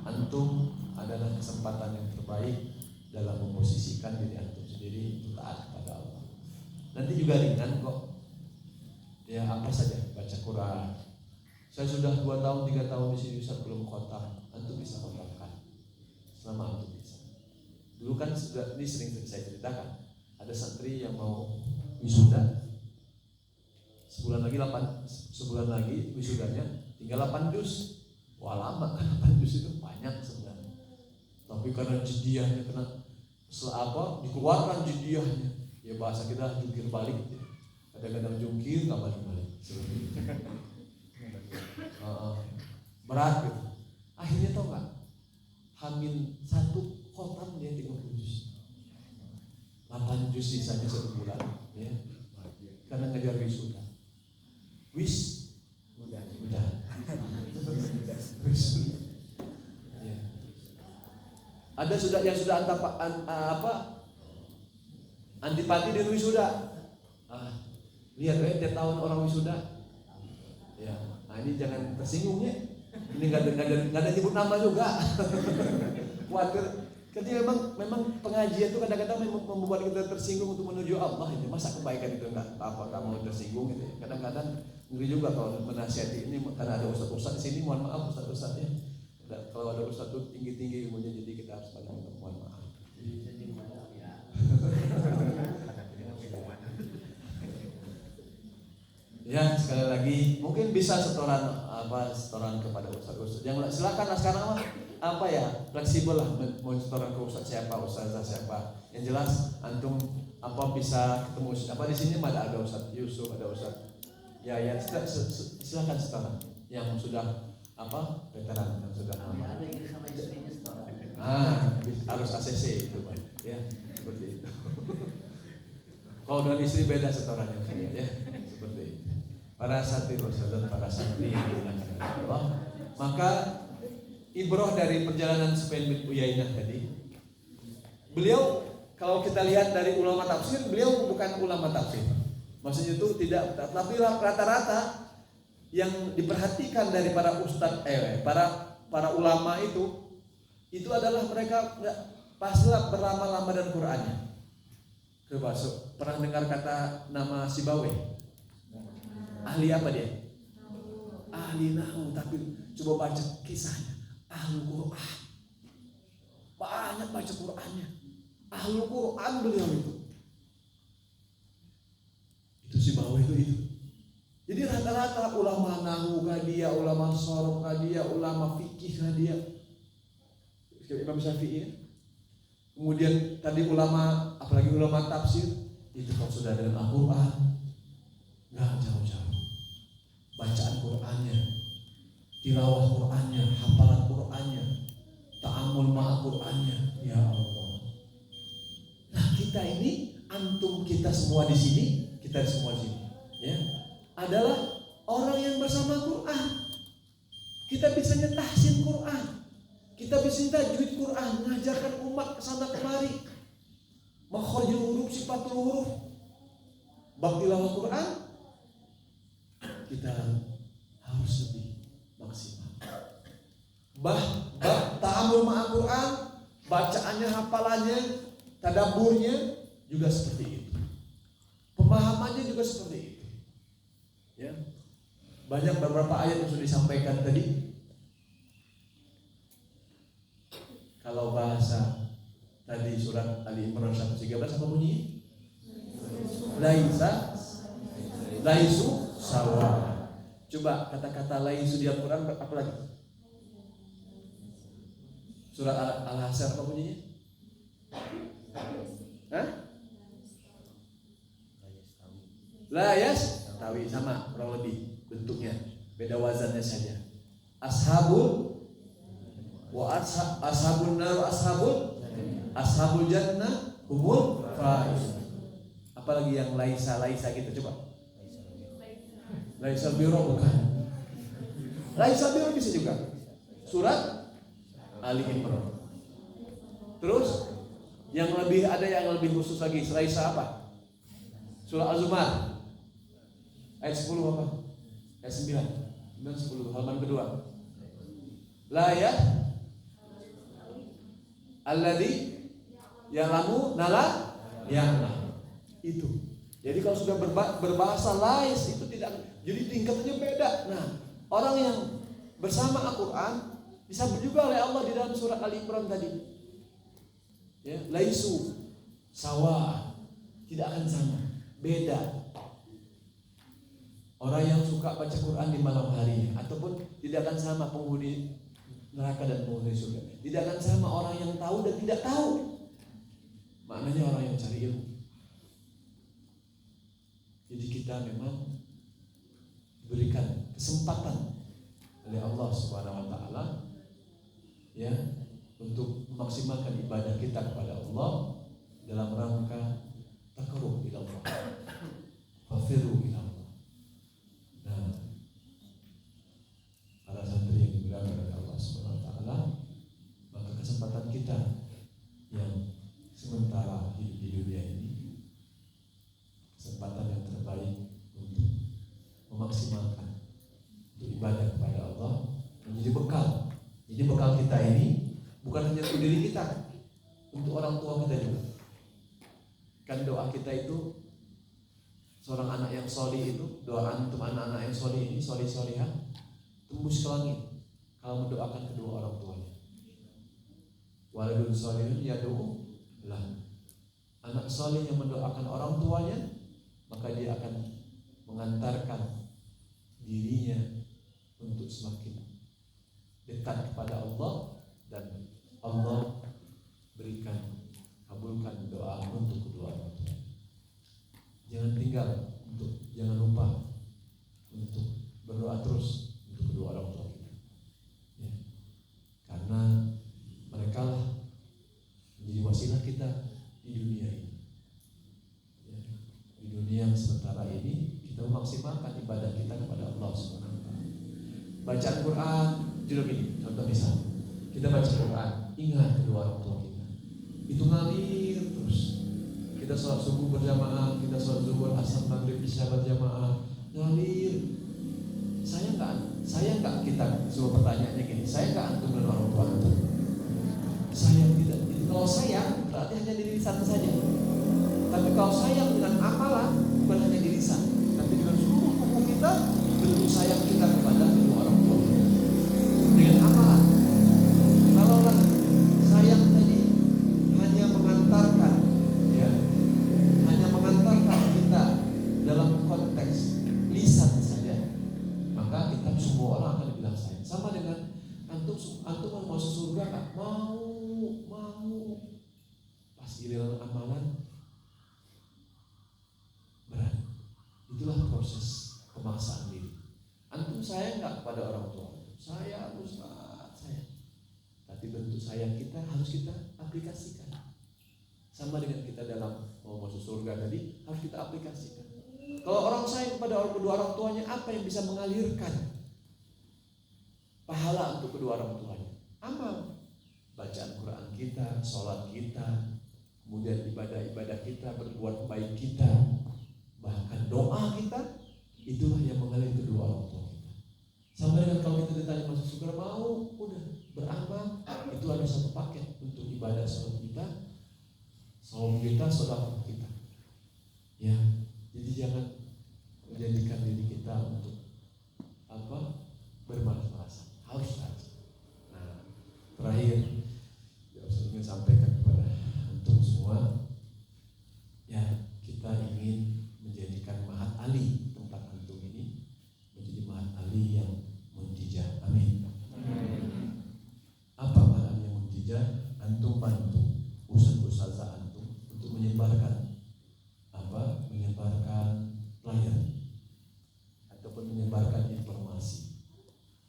Antum adalah kesempatan yang terbaik dalam memposisikan diri antum sendiri untuk taat kepada Allah. Nanti juga ringan kok. Ya apa saja, baca Quran. Saya sudah 2 tahun, 3 tahun di sini Ustaz belum khotam. Antum bisa khotamkan selama antum bisa. Dulu kan sudah, ini sering saya ceritakan, ada santri yang mau wisuda. Sebulan lagi wisudanya, tinggal 8 juz. Wah lama kan 8 juz itu banyak sebenarnya. Tapi karena jidiahnya dikeluarkan jidiahnya. Ya bahasa kita jungkir balik. Kadang-kadang jungkir nggak balik-balik. Berat gitu. Akhirnya tau nggak? Hamil 1 khotam dia 30 juz. 8 juz sisanya 1 bulan. Ya. Karena ngejar wisuda. Udah. Ya. Ada yang sudah antipati dengan wisuda. Lihat tiap tahun orang wisuda. Ya, ini jangan tersinggung ya. Ini nggak ada nyebut nama juga. Khawatir. Jadi memang pengajian itu kadang-kadang membuat kita tersinggung untuk menuju Allah. Itu masa kebaikan itu nggak mau tersinggung gitu. Kadang-kadang ngeri juga kalau menasihati ini karena ada ustaz-ustaz di sini. Mohon maaf ustaz-ustaz ya. Kalau ada ustaz itu tinggi-tinggi ilmunya, jadi kita harus banyak mohon maaf. Ya sekali lagi mungkin bisa setoran kepada ustaz. Yang silakan sekarang fleksibel lah, mau setoran ke ustaz siapa, ustazah siapa. Yang jelas antum bisa ketemu di sini ada ustaz Yusuf, ada ustaz. Ya silakan setoran yang sudah veteran yang sudah lama. Harus ACC itu Pak. Ya seperti itu. Kalau dengan istri beda setorannya ya seperti itu. Para santri dan para santri yang dimuliakan Allah, maka ibrah dari perjalanan Sufyan bin Uyainah tadi, beliau kalau kita lihat dari ulama tafsir, beliau bukan ulama tafsir. Maksudnya itu tidak, tapi rata-rata yang diperhatikan dari para ustadz, para ulama itu adalah mereka pastilah berlama-lama dan Qur'annya. Termasuk pernah dengar kata nama Sibawe? Ahli apa dia? Ahli nahu, tapi coba baca kisahnya. Ahli Qur'an, banyak baca Qur'annya. Ahli Qur'an beliau itu Sibawe itu. Jadi rata-rata ulama nahu kah dia, ulama sorof kah dia, ulama fikih kah dia. Imam Syafi'i. Kemudian tadi ulama, apalagi ulama tafsir, itu kalau sudah dengan Al-Quran, nggak jauh-jauh. Bacaan Qur'annya, tilawah Qur'annya, hafalan Qur'annya, ta'amul ma'a Qur'annya, ya Allah. Nah kita ini, antum kita semua di sini, ya, adalah orang yang bersama Quran. Kita bisa tahsin Quran, kita bisa tajwid Quran, mengajarkan umat kesana kemari, makharijul huruf, sifatul huruf, bab tilawah Quran, kita harus lebih maksimal. Ta'amul ma'a Quran, bacaannya, hafalannya, tadabburnya juga seperti itu. Pemahamannya juga seperti itu. Ya. Banyak beberapa ayat yang sudah disampaikan tadi. Kalau bahasa tadi surat Ali Imran 113 apa bunyinya? Laisu sawa. Coba kata-kata laisu di Al-Quran apa lagi? Surat Al-Hasyr apa bunyinya? Hah? La yastawi, sama kurang lebih bentuknya, beda wazannya saja. Ashabul nar ashabul jannah humul faiz. Apalagi yang laisa gitu, coba. Laisa biro bukan. Laisa biro bisa juga. Surat Ali Imran. Terus yang lebih ada yang lebih khusus lagi, laisa apa? Surah Az-Zumar ayat 10 apa? Ayat 9, 10, halaman kedua. La ya alladzi ya'lamu nala ya'lam. Itu. Jadi kalau sudah berbahasa lais itu tidak, jadi tingkatnya beda. Nah, orang yang bersama Al-Qur'an disebut juga oleh Allah di dalam surat Ali Imran tadi. Ya, laisu sawa, tidak akan sama, beda. Orang yang suka baca Quran di malam hari ataupun tidak akan sama penghuni neraka dan penghuni surga. Tidak akan sama orang yang tahu dan tidak tahu. Maknanya orang yang cari ilmu. Jadi kita memang diberikan kesempatan oleh Allah Subhanahu wa taala ya untuk memaksimalkan ibadah kita kepada Allah dalam rangka taqarrub ila Allah. Fafiru ila Allah. Nah, para santri yang dimuliakan oleh Allah Subhanahu wa taala, maka kesempatan kita yang sementara hidup di dunia ini, kesempatan yang terbaik untuk memaksimalkan untuk ibadah kepada Allah, menjadi bekal. Jadi bekal kita ini bukan hanya untuk diri kita, untuk orang tua kita juga. Kan doa kita itu, seorang anak yang solih itu, doa antum anak-anak yang solih ini, solih-solihah, tembus ke langit kalau mendoakan kedua orang tuanya. Waladun solihun yad'u lah. Anak solih yang mendoakan orang tuanya, maka dia akan mengantarkan dirinya untuk semakin dekat kepada Allah, dan Allah berikan, kabulkan doa untuk kedua orang tua. Jangan tinggal jangan lupa untuk berdoa terus untuk kedua orang tua kita. Ya. Karena mereka lah menjadi wasilah kita di dunia ini. Ya. Di dunia yang sementara ini kita memaksimalkan ibadah kita kepada Allah Subhanahu wa taala. Bacaan Quran, juga gini, contoh misal kita baca Quran, ingat kedua orang tua kita. Itu ngalir terus. kita sholat subuh berjamaah, kita sholat zuhur, asar, maghrib, isya berjamaah, ngalir. Saya nggak kita semua pertanyaannya gini, saya nggak antum dan orang tua antum. Saya tidak. Kalau sayang berarti hanya di lisan saja. Tapi kalau sayang dengan amalan bukan hanya di lisan, tapi dengan seluruh tubuh kita, bentuk sayang kita kepada kedua orang tua kita. Dengan amalan. Kalaulah sayang tadi hanya mengantarkan, ya, hanya mengantarkan kita dalam konteks lisan saja, maka kita semua orang akan bilang sayang. Sama dengan antum mau masuk surga nggak? Mau. Pas giliran amalan berat. Itulah proses pemaksaan diri. Antum sayang nggak kepada orang tua? Saya Ustaz, saya. Tapi bentuk sayang kita harus kita aplikasikan. Sama dengan kita dalam mau masuk surga tadi, harus kita aplikasikan. Kalau orang sayang kepada kedua orang tuanya, apa yang bisa mengalirkan pahala untuk kedua orang tuanya? Amal, bacaan Quran kita, sholat kita, kemudian ibadah-ibadah kita, berbuat baik kita, bahkan doa kita, itulah yang mengalir kedua orang tua kita. Sama dengan kalau kita ditanya masuk surga, mau, udah beramal, itu ada satu paket untuk ibadah sholat kita, saum kita, sedekah kita. Ya, jadi jangan menjadikan diri kita untuk bermalas-malasan. Harus rajin. Nah, terakhir, saya ingin sampaikan kepada antum semua, ya, kita ingin menjadikan Mahat Ali tempat antum ini menjadi Mahat Ali yang muntijah. Amin. Apa Mahat Ali yang muntijah? Antum bantu ustaz-ustazah antum untuk menyebarkan pelayanan ataupun menyebarkan informasi,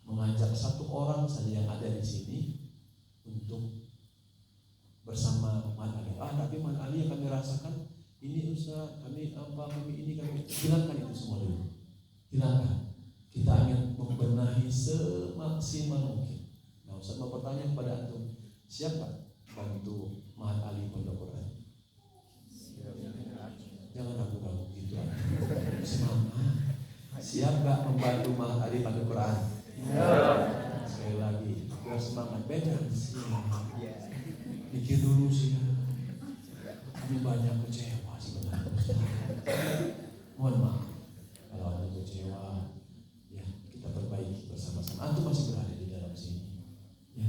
mengajak satu orang saja yang ada di sini untuk bersama Mahat Ali. Tapi Mahat Ali yang kami rasakan ini Ustaz, kami ini kami hilangkan itu semua dulu. Hilangkan. Kita ingin membenahi semaksimal mungkin. Nah, Ustaz mau bertanya kepada antum, siapa bantu Mahat Ali Pondok Quran? Jangan ragu-ragu gitu. Semangat. Siap gak membantu Mahat Ali Pondok Quran? Sekali lagi, biar semangat. Beda sih. Pikir dulu sih. Kami banyak kecewa sebenarnya. Mohon maaf kalau ada kecewa, ya kita perbaiki bersama-sama. Antum masih berada di dalam sini. Ya,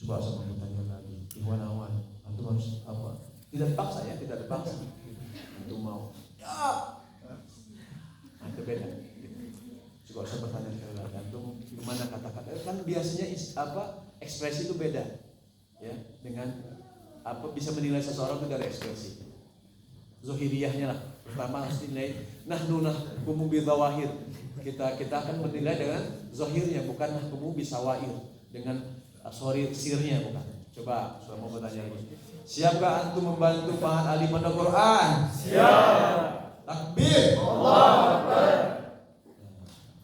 coba saya mau tanya lagi. Ikhwan awan, antum harus apa? Tidak dipaksa ya, tidak dipaksa. Antum mau? Ya. Nah, itu beda. Coba saya bertanya sekali lagi. Antum gimana kata-kata? Kan biasanya ekspresi itu beda. Ya, dengan bisa menilai seseorang itu dari ekspresi. Zohiriyahnya lah. Pertama harus dinilai nahnu nahkumu bidzawahir. Kita akan menilai dengan zohirnya, bukan nahkumu bisawahir, dengan sirnya bukan. Coba saya mau bertanya lagi. Siap gak antum membantu Mahat Ali Pondok Quran? Siap. Takbir. Allahu Akbar.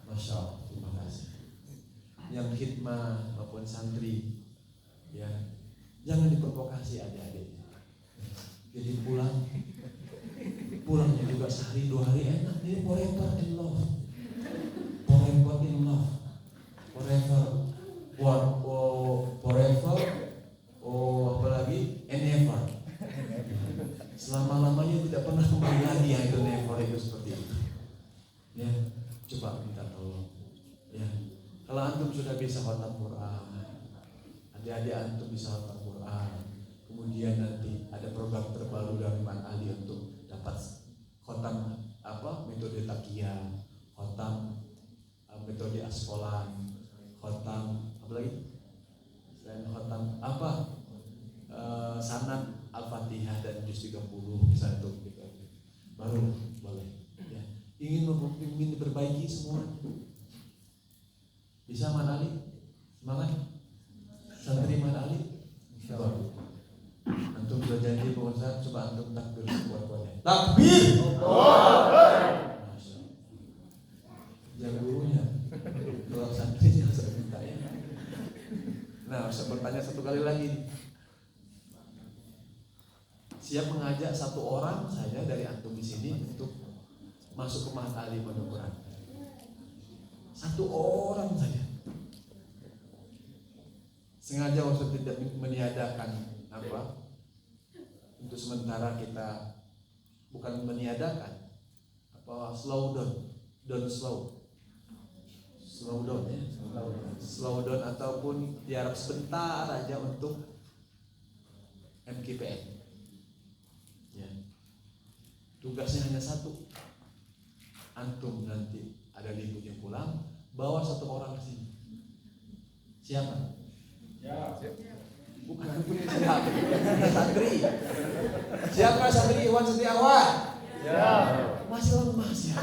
Masya Allah, terima kasih. Yang khidmah maupun santri, ya, jangan diprovokasi adik-adik. Jadi pulangnya juga sehari 2 hari enak. Ini forever in love. Forever in love. Apalagi and never. Selama-lamanya tidak pernah kembali lagi, yang itu never itu seperti itu. Ya, coba minta tolong. Ya, kalau antum sudah bisa khatam Quran, adik-adik antum bisa khatam Quran, kemudian nanti ada program terbaru dari Mahat Ali untuk dapat khatam metode takiyah, khatam metode askolan, khatam apa lagi? Selain khatam sanad Al-Fatihah dan juz 30 misalnya itu gitu. Baru boleh. Ya. Ingin diperbaiki semua. Bisa Mahat Ali? Semangat. Santri Mahat Ali? Baru. Antum sudah janji Pak Ustaz, coba antum takbir kuat-kuatnya. Takbir! Yang gurunya, kalau santrinya saya minta ya. Nah, saya bertanya satu kali lagi. siap mengajak satu orang saja dari antum di sini untuk masuk ke Mahat Ali Pondok Quran? Satu orang saja. Sengaja Ustaz tidak meniadakan apa? Untuk sementara kita bukan meniadakan apa, slow down, slow down ya, slow down ataupun diharap sebentar aja untuk MKPN. Ya. Tugasnya hanya satu. Antum nanti ada liburnya pulang, bawa satu orang ke sini. Siapa? Ya. Bukan siapa? Santri. Siapa santri Iwan Setiawan? Ya. Masih lemas ya.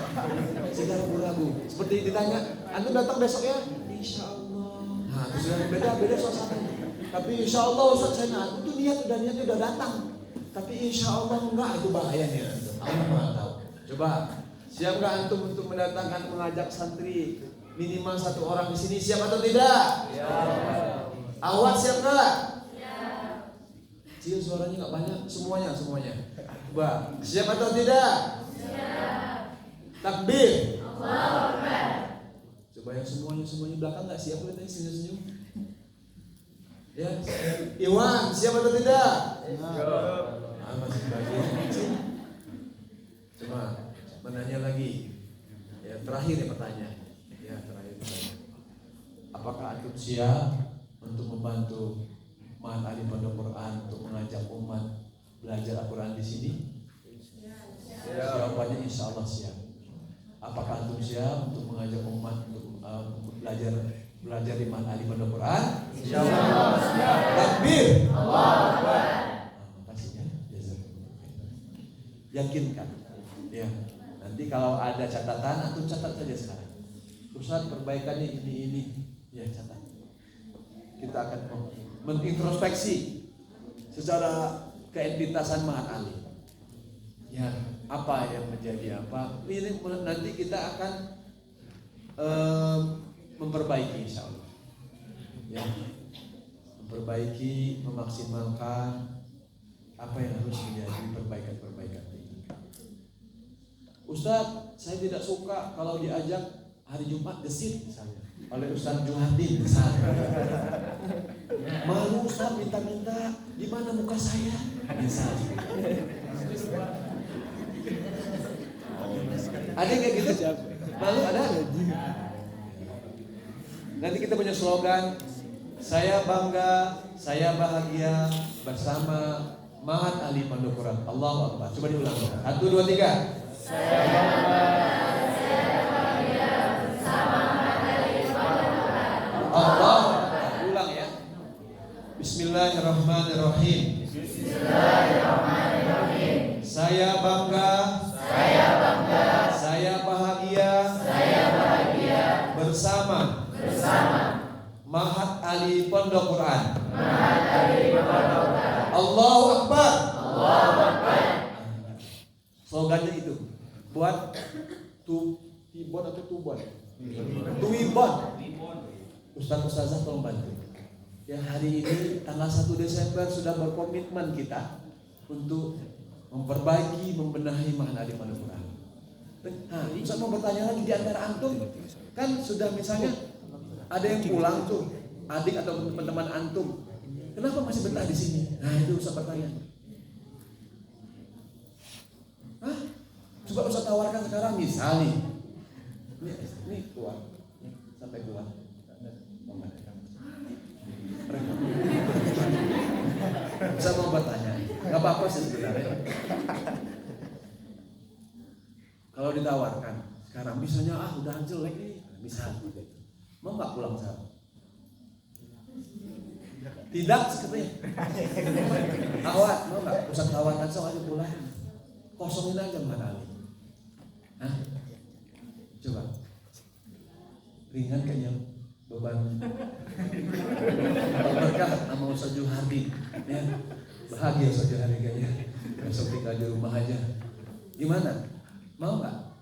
Sedang ragu-ragu. Seperti ditanya, antum datang besok ya? Insya Allah. Nah, itu sudah beda suasananya. Tapi insya Allah Ustaz saya itu niatnya udah datang. Tapi insya Allah enggak, itu bahaya nih antum. Allah Maha tahu. Coba, siap nggak antum untuk mendatangkan mengajak santri minimal satu orang di sini, siap atau tidak? Ya. Awak siap nggak? Siap. Suaranya nggak banyak, semuanya. Coba, siap atau tidak? Siap. Takbir. Allahu Akbar. Coba yang semuanya belakang nggak siap, lihat senyum. Ya, Iwan siap atau tidak? Siap. Masih bagian. Coba menanya lagi. Ya, terakhir ya pertanyaan. Apakah antum siap untuk membantu Mahat Ali Pondok Quran untuk mengajak umat belajar Al-Quran di sini? Jawabannya insya Allah siap. Apakah antum siap untuk mengajak umat untuk belajar di Mahat Ali Pondok Quran? Insya Allah siap. Takbir. Allahu Akbar. Makasih ya. Yakinkan. Ya. Nanti kalau ada catatan, antum catat saja sekarang. Ustaz, perbaikannya ini. Ya, catat. Kita akan mengintrospeksi secara keentitasan Mahat Ali. Ya, apa yang menjadi apa? Ini nanti kita akan memperbaiki insya Allah. Ya, memperbaiki, memaksimalkan apa yang harus menjadi perbaikan ini. Ustaz, saya tidak suka kalau diajak hari Jumat gesit misalnya oleh Ustaz Juhadin misalnya. Malu Ustaz minta-minta, di mana muka saya? Misalnya. Ada kayak gitu? Malu ada? Nanti kita punya slogan, saya bangga, saya bahagia bersama Mahat Ali Pondok Quran. Allahu Akbar. Coba diulang. 1, 2, 3. Saya bangga, saya bahagia bersama Mahat Ali Pondok Quran. Allah. Ulang ya. Bismillahirrahmanirrahim. Bismillahirrahmanirrahim. Saya bangga, saya bahagia bersama Mahat Ali Pondok Quran. Allahu Akbar. Slogannya itu buat Tibon atau Tubon? Tuibon. Ustazah tolong bantu. Ya, hari ini tanggal 1 Desember sudah berkomitmen kita untuk memperbaiki, membenahi Mahat Ali Pondok Quran. Nah, Ustaz mau bertanya lagi di antara antum, kan sudah misalnya ada yang pulang tuh, adik atau teman-teman antum, kenapa masih betah di sini? Nah, itu Ustaz bertanya. Hah? Coba Ustaz tawarkan sekarang misalnya, ini keluar, sampai keluar. Saya mau bertanya, nggak apa-apa sih sebenarnya. Kalau ditawarkan sekarang, misalnya udah jelek nih, misalnya gitu, mau nggak pulang sekarang? Tidak sepertinya. Awat, mau nggak? Ustaz tawarkan aja pulang, kosongin aja Mahat Ali. Hah? Coba, ringan kayaknya beban. Berkah sama Ustaz Juhadi, ya bahagia Ustaz Juhadi kayaknya. Besok tinggal di rumah aja. Gimana? Mau nggak?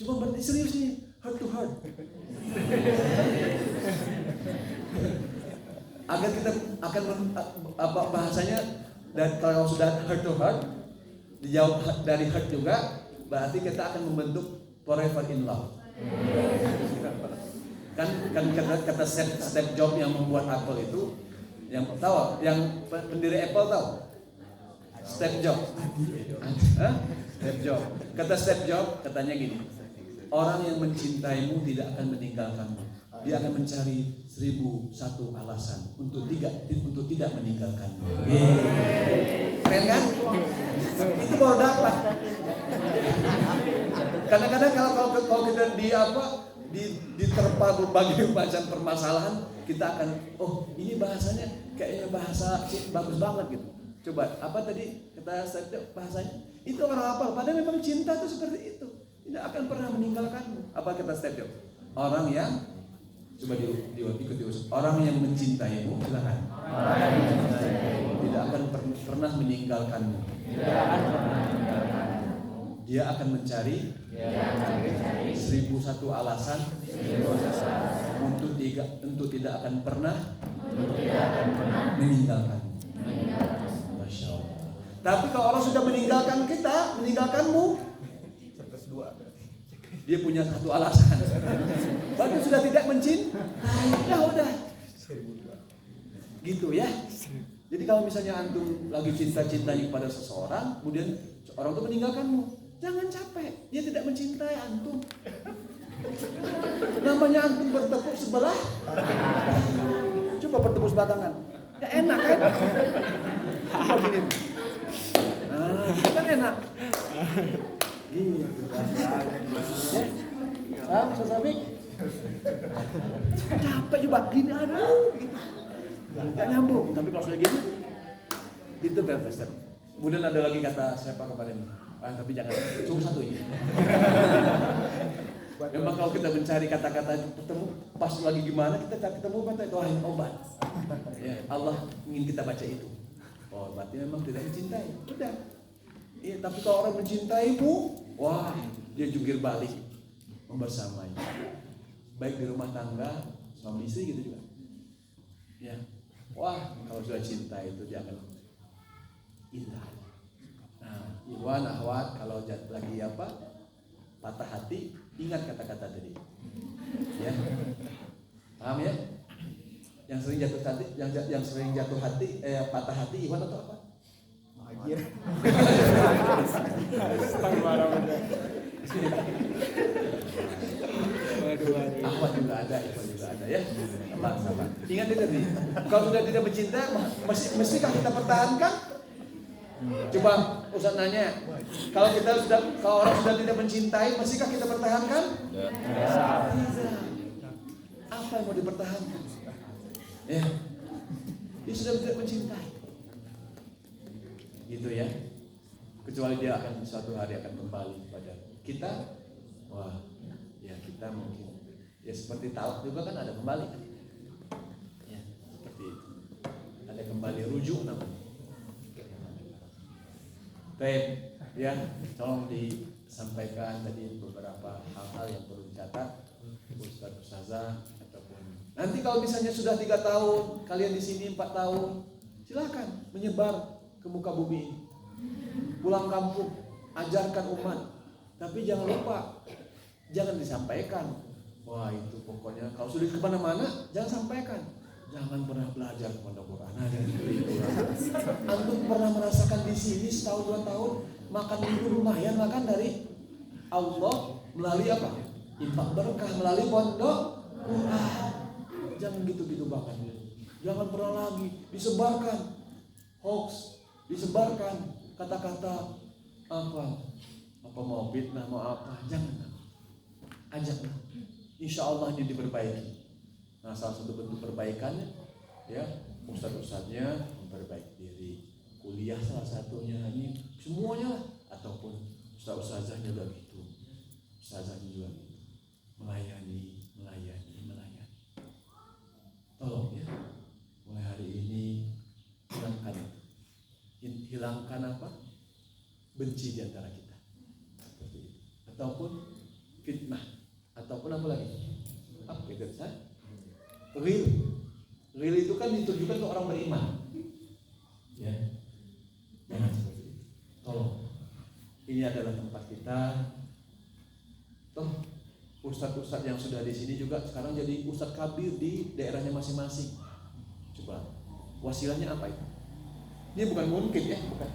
Cuma berarti serius nih, heart to heart. Agar kita akan bahasanya Dan kalau sudah heart to heart, dijawab dari heart juga, berarti kita akan membentuk forever in love. Kan kata Steve Jobs yang membuat Apple itu, yang tahu, yang pendiri Apple tahu? Steve Jobs. Steve Jobs. Kata Steve Jobs katanya gini, orang yang mencintaimu tidak akan meninggalkanmu. Dia akan mencari 1001 alasan untuk tidak meninggalkanmu. Keren kan? Itu baru dapat. Kadang-kadang kalau kita diterpa berbagai macam permasalahan, kita akan, oh ini bahasanya kayaknya bahasa bagus banget gitu. Coba apa tadi kata saya bahasanya? Itu orang apa? Padahal memang cinta itu seperti itu, tidak akan pernah meninggalkanmu. Apa kata Steve Jobs? Orang yang coba ikut diusut. Orang yang mencintaimu, silakan. Tidak akan pernah meninggalkanmu. Dia akan mencari 1001 alasan untuk tidak akan pernah meninggalkanmu. Masya Allah. Tapi kalau orang sudah meninggalkan kita, meninggalkanmu, dia punya satu alasan. Berarti sudah tidak mencintai. Ya udah. Gitu ya. Jadi kalau misalnya antum lagi cinta-cintanya kepada seseorang, kemudian orang itu meninggalkanmu, jangan capek. Dia tidak mencintai antum. Namanya antum bertepuk sebelah. Coba bertepuk sebelah tangan. Ya enak kan? Coba gini. Kan enak. Gitu. Ustaz Sabik. Capek coba gini aduh gitu. Gak nyambung, tapi kalau sudah gini itu beres. Kemudian ada lagi kata siapa kemarin, tapi jangan cuma satu ini. Memang kalau kita mencari kata-kata ketemu pas lagi gimana, kita ketemu kata itu obat. Ya, Allah ingin kita baca itu. Oh, berarti memang tidak mencintai. Udah. Iya, tapi kalau orang mencintaimu, wah, dia jungkir balik membersamai. Baik di rumah tangga, suami istri gitu juga. Ya. Wah, kalau sudah cinta itu dia akan indah. Nah, ikhwan akhwat kalau lagi patah hati, ingat kata-kata tadi. Ya. Paham ya? Yang sering jatuh hati, patah hati ikhwan atau apa? Bahagia. Akhwat juga ada, ikhwan juga ada ya. Sabar. Ingat itu tadi. Kalau sudah tidak mencinta, mestikah kita pertahankan? Coba Ustaz nanya, kalau orang sudah tidak mencintai, mestikah kita pertahankan? Tidak. Apa yang mau dipertahankan? Ya, dia sudah tidak mencintai. Gitu ya. Kecuali dia akan suatu hari akan kembali kepada kita. Wah, ya kita mungkin ya seperti talak juga kan ada kembali kan? Ya, seperti itu. Ada kembali rujuk namanya. Baik, ya, tolong disampaikan tadi beberapa hal-hal yang perlu dicatat Ustaz Ustazah ataupun nanti kalau misalnya sudah 3 tahun, kalian di sini 4 tahun, silakan menyebar ke muka bumi ini. Pulang kampung, ajarkan umat. Tapi jangan lupa, jangan disampaikan. Wah itu pokoknya kalau sudah kemana-mana, jangan sampaikan. Jangan pernah belajar pondok Quran. Antum pernah merasakan di sini setahun 2 tahun makan minggu lumayan makan dari Allah melalui apa? Infak berkah melalui pondok Quran. Jangan gitu-gitu bahkan. Jangan pernah lagi disebarkan hoax, disebarkan kata-kata apa mau fitnah mau apa, jangan. Ajaklah. Insya Allah ini diperbaiki. Nah salah satu bentuk perbaikannya ya ustadz-ustadznya memperbaiki diri, kuliah salah satunya, ini semuanya lah, ataupun ustadz-ustadzahnya juga gitu, ustadzahnya juga gitu, melayani. Tolong ya, mulai hari ini hilangkan apa? Benci di antara kita, seperti itu. Ataupun fitnah, ataupun apa lagi? Apa itu kan? Real itu kan ditujukan ke orang beriman. Ya. ini adalah tempat kita. Toh ustadz-ustadz yang sudah di sini juga sekarang jadi ustadz kabir di daerahnya masing-masing. Coba wasilahnya apa itu? Ini bukan mungkin ya, bukan.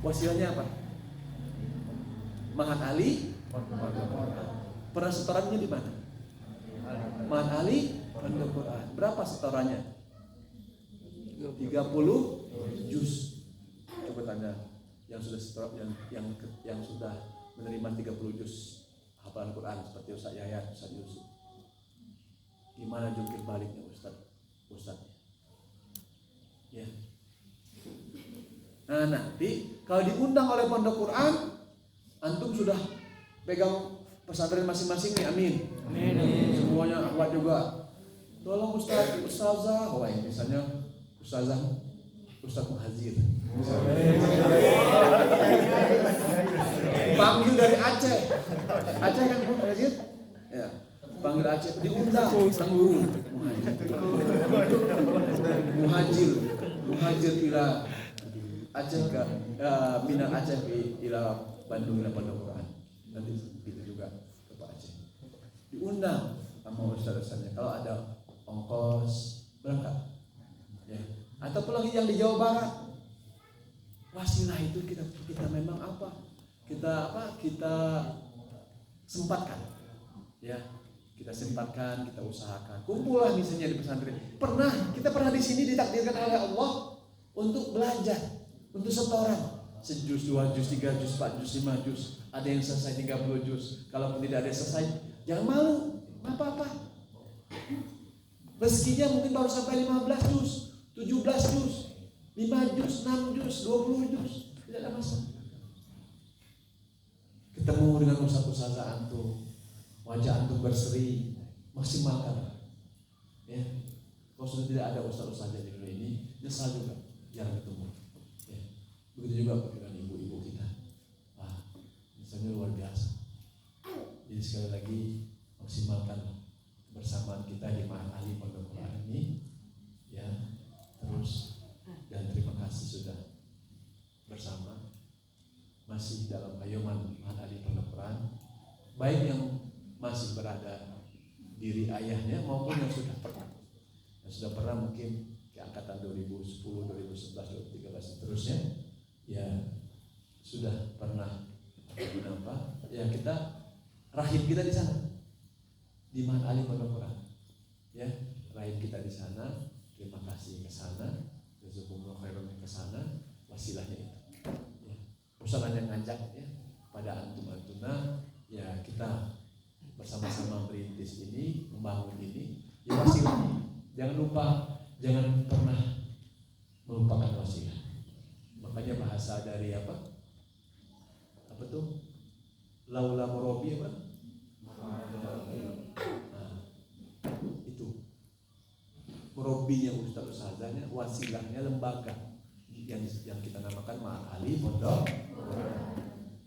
Wasilahnya apa? Mahat Ali. Pernah setorannya di mana? Mahat Ali Pondok Quran. Berapa setorannya? 30 juz. Coba tanya yang sudah setor, yang sudah menerima 30 juz hafalan Quran seperti Ustaz Yayat, Ustaz Yusuf. Gimana jungkir baliknya Ustaz? Ya. Nah, nanti kalau diundang oleh Pondok Quran, antum sudah pegang pesantren masing-masing nih, amin. Amin. Semuanya kuat juga. Tolong Ustazah, wah misalnya Ustaz Muhazir. Panggil dari Aceh kan Muhazir? Ya, panggil Aceh, diundang sang guru Muhajir ila Aceh ke Minang Aceh ila Bandung ila Pondok Quran. Nanti gitu juga ke Pak Aceh. Diundang sama ustaz-ustaznya. Kalau ada ongkos berangkat. Ya. Ataupun lagi yang di Jawa Barat, wasilah itu kita memang kita sempatkan, ya kita sempatkan, kita usahakan. Kumpullah misalnya di pesantren. Kita pernah di sini ditakdirkan oleh Allah untuk belajar, untuk setoran, sejuz, 2 juz, 3 juz, 4 juz, 5 juz. Ada yang selesai 30 juz. Kalaupun tidak ada yang selesai, jangan malu, apa-apa. Rezekinya mungkin baru sampai 15 juz, 17 juz, 5 juz, 6 juz, 20 juz, tidak ada masalah. Ketemu dengan ustaz-ustazah antum, wajah antum berseri, maksimalkan. Ya, kalau sudah tidak ada ustaz-ustazah di dunia ini, nyesal juga, jarang ketemu. Ya, begitu juga dengan ibu-ibu kita. Wah, misalnya luar biasa. Jadi sekali lagi maksimalkan bersamaan kita di Mahat Ali Pondok Quran ini, ya. Terus dan terima kasih sudah bersama masih dalam ayoman Mahat Ali Pondok Quran, baik yang masih berada diri ayahnya maupun yang sudah pernah mungkin ke angkatan 2010, 2011, 2013 seterusnya, ya sudah pernah ya kita rahim kita di sana di Mahat Ali Pondok Quran, ya rahim kita di sana. Terima kasih ke sana, jazakumullah khairan ke sana, wasilahnya itu. Ya. Ustaz yang ngajak ya pada antum-antuna, ya kita bersama-sama merintis ini, membangun ini, ya wasilah. Jangan pernah melupakan wasilah. Makanya bahasa dari apa tuh? Laula murabi apa? Murabinya ustaz-ustazahnya, wasilahnya lembaga yang kita namakan Mahat Ali Pondok.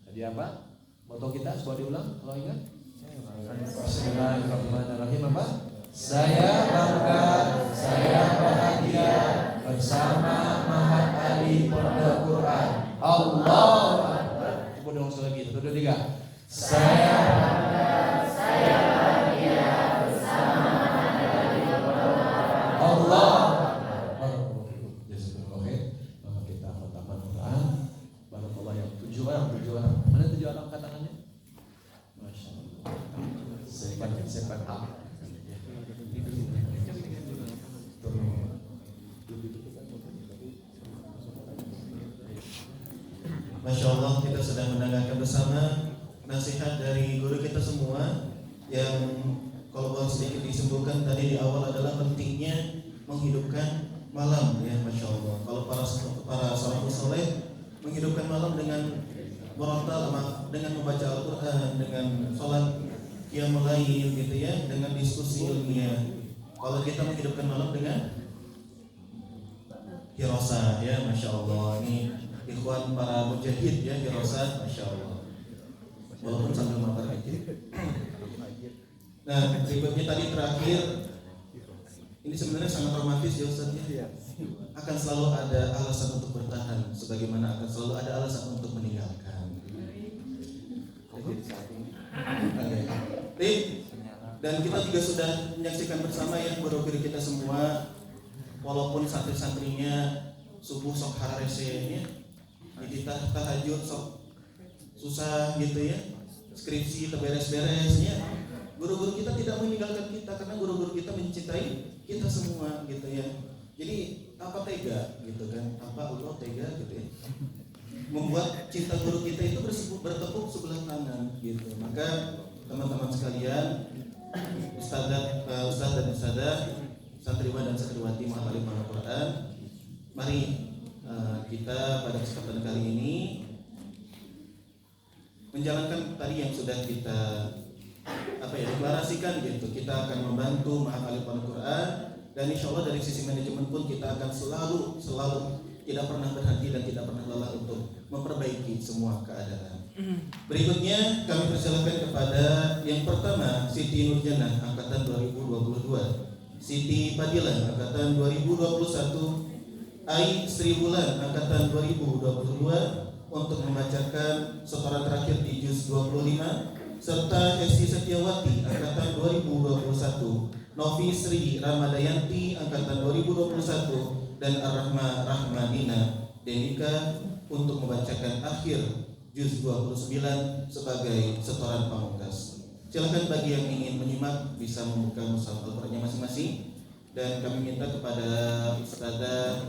Tadi apa? Moto kita coba diulang kalau ingat. Bismillahirrahmanirrahim apa? Saya bangga, saya bahagia bersama Mahat Ali Pondok Quran. Allah Akbar. Coba dong sekali lagi, 1, 2, 3. Saya bangga, saya bahagia bersama Mahat Ali Pondok Quran. Allah. Maka kita khataman Quran. Barakallah yang 7 orang. Mana 7 orang angkat tangannya? Masya Allah. Sepan up. Masya Allah, kita sedang mendengarkan bersama nasihat dari guru kita semua yang kalau boleh sedikit disimpulkan tadi di awal adalah pentingnya menghidupkan malam, ya Masya Allah. Kalau para salafus saleh menghidupkan malam dengan murattal, dengan membaca Al-Quran, dengan sholat qiyamul lail gitu ya, dengan diskusi ilmiah. Kalau kita menghidupkan malam dengan hirasah, ya Masya Allah. Ini ikhwan para mujahid ya, hirasah, Masya Allah. Walaupun sambil mabar aja. Nah, berikutnya tadi terakhir, ini sebenarnya sangat romantis ya Ustaz ya. Akan selalu ada alasan untuk bertahan, sebagaimana akan selalu ada alasan untuk meninggalkan. Dan kita juga sudah menyaksikan bersama ya guru-guru kita semua, walaupun santri-santrinya subuh sok hararesenya, jadi tahajud sok susah gitu ya, skripsi terberes-beresnya, guru-guru kita tidak meninggalkan kita karena guru-guru kita mencintai kita semua gitu ya. Jadi apa tega gitu kan, apa Allah tega gitu ya, membuat cinta guru kita itu bertepuk sebelah tangan gitu. Maka teman-teman sekalian, ustaz dan ustazah, santriwan dan santriwati Mahal Al-Quran, mari kita pada kesempatan kali ini menjalankan tadi yang sudah kita deklarasikan gitu. Kita akan membantu Mahal Al-Quran, dan insya Allah dari sisi manajemen pun kita akan selalu tidak pernah berhenti dan tidak pernah lelah untuk memperbaiki semua keadaan. Berikutnya kami persilakan kepada yang pertama, Siti Nurjana angkatan 2022, Siti Fadilah angkatan 2021, Ai Sri Bulan angkatan 2022 untuk membacakan setoran terakhir di juz 25, serta Esti Setiawati angkatan 2021, Novi Sri Ramadayanti angkatan 2021, dan Ar-Rahma Rahmanina Denika untuk membacakan akhir juz 29 sebagai setoran pamungkas. Silakan bagi yang ingin menyimak bisa membuka mushaf Al-Qur'annya masing-masing, dan kami minta kepada Ustazah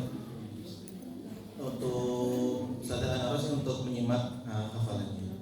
Anaros untuk menyimak hafalannya.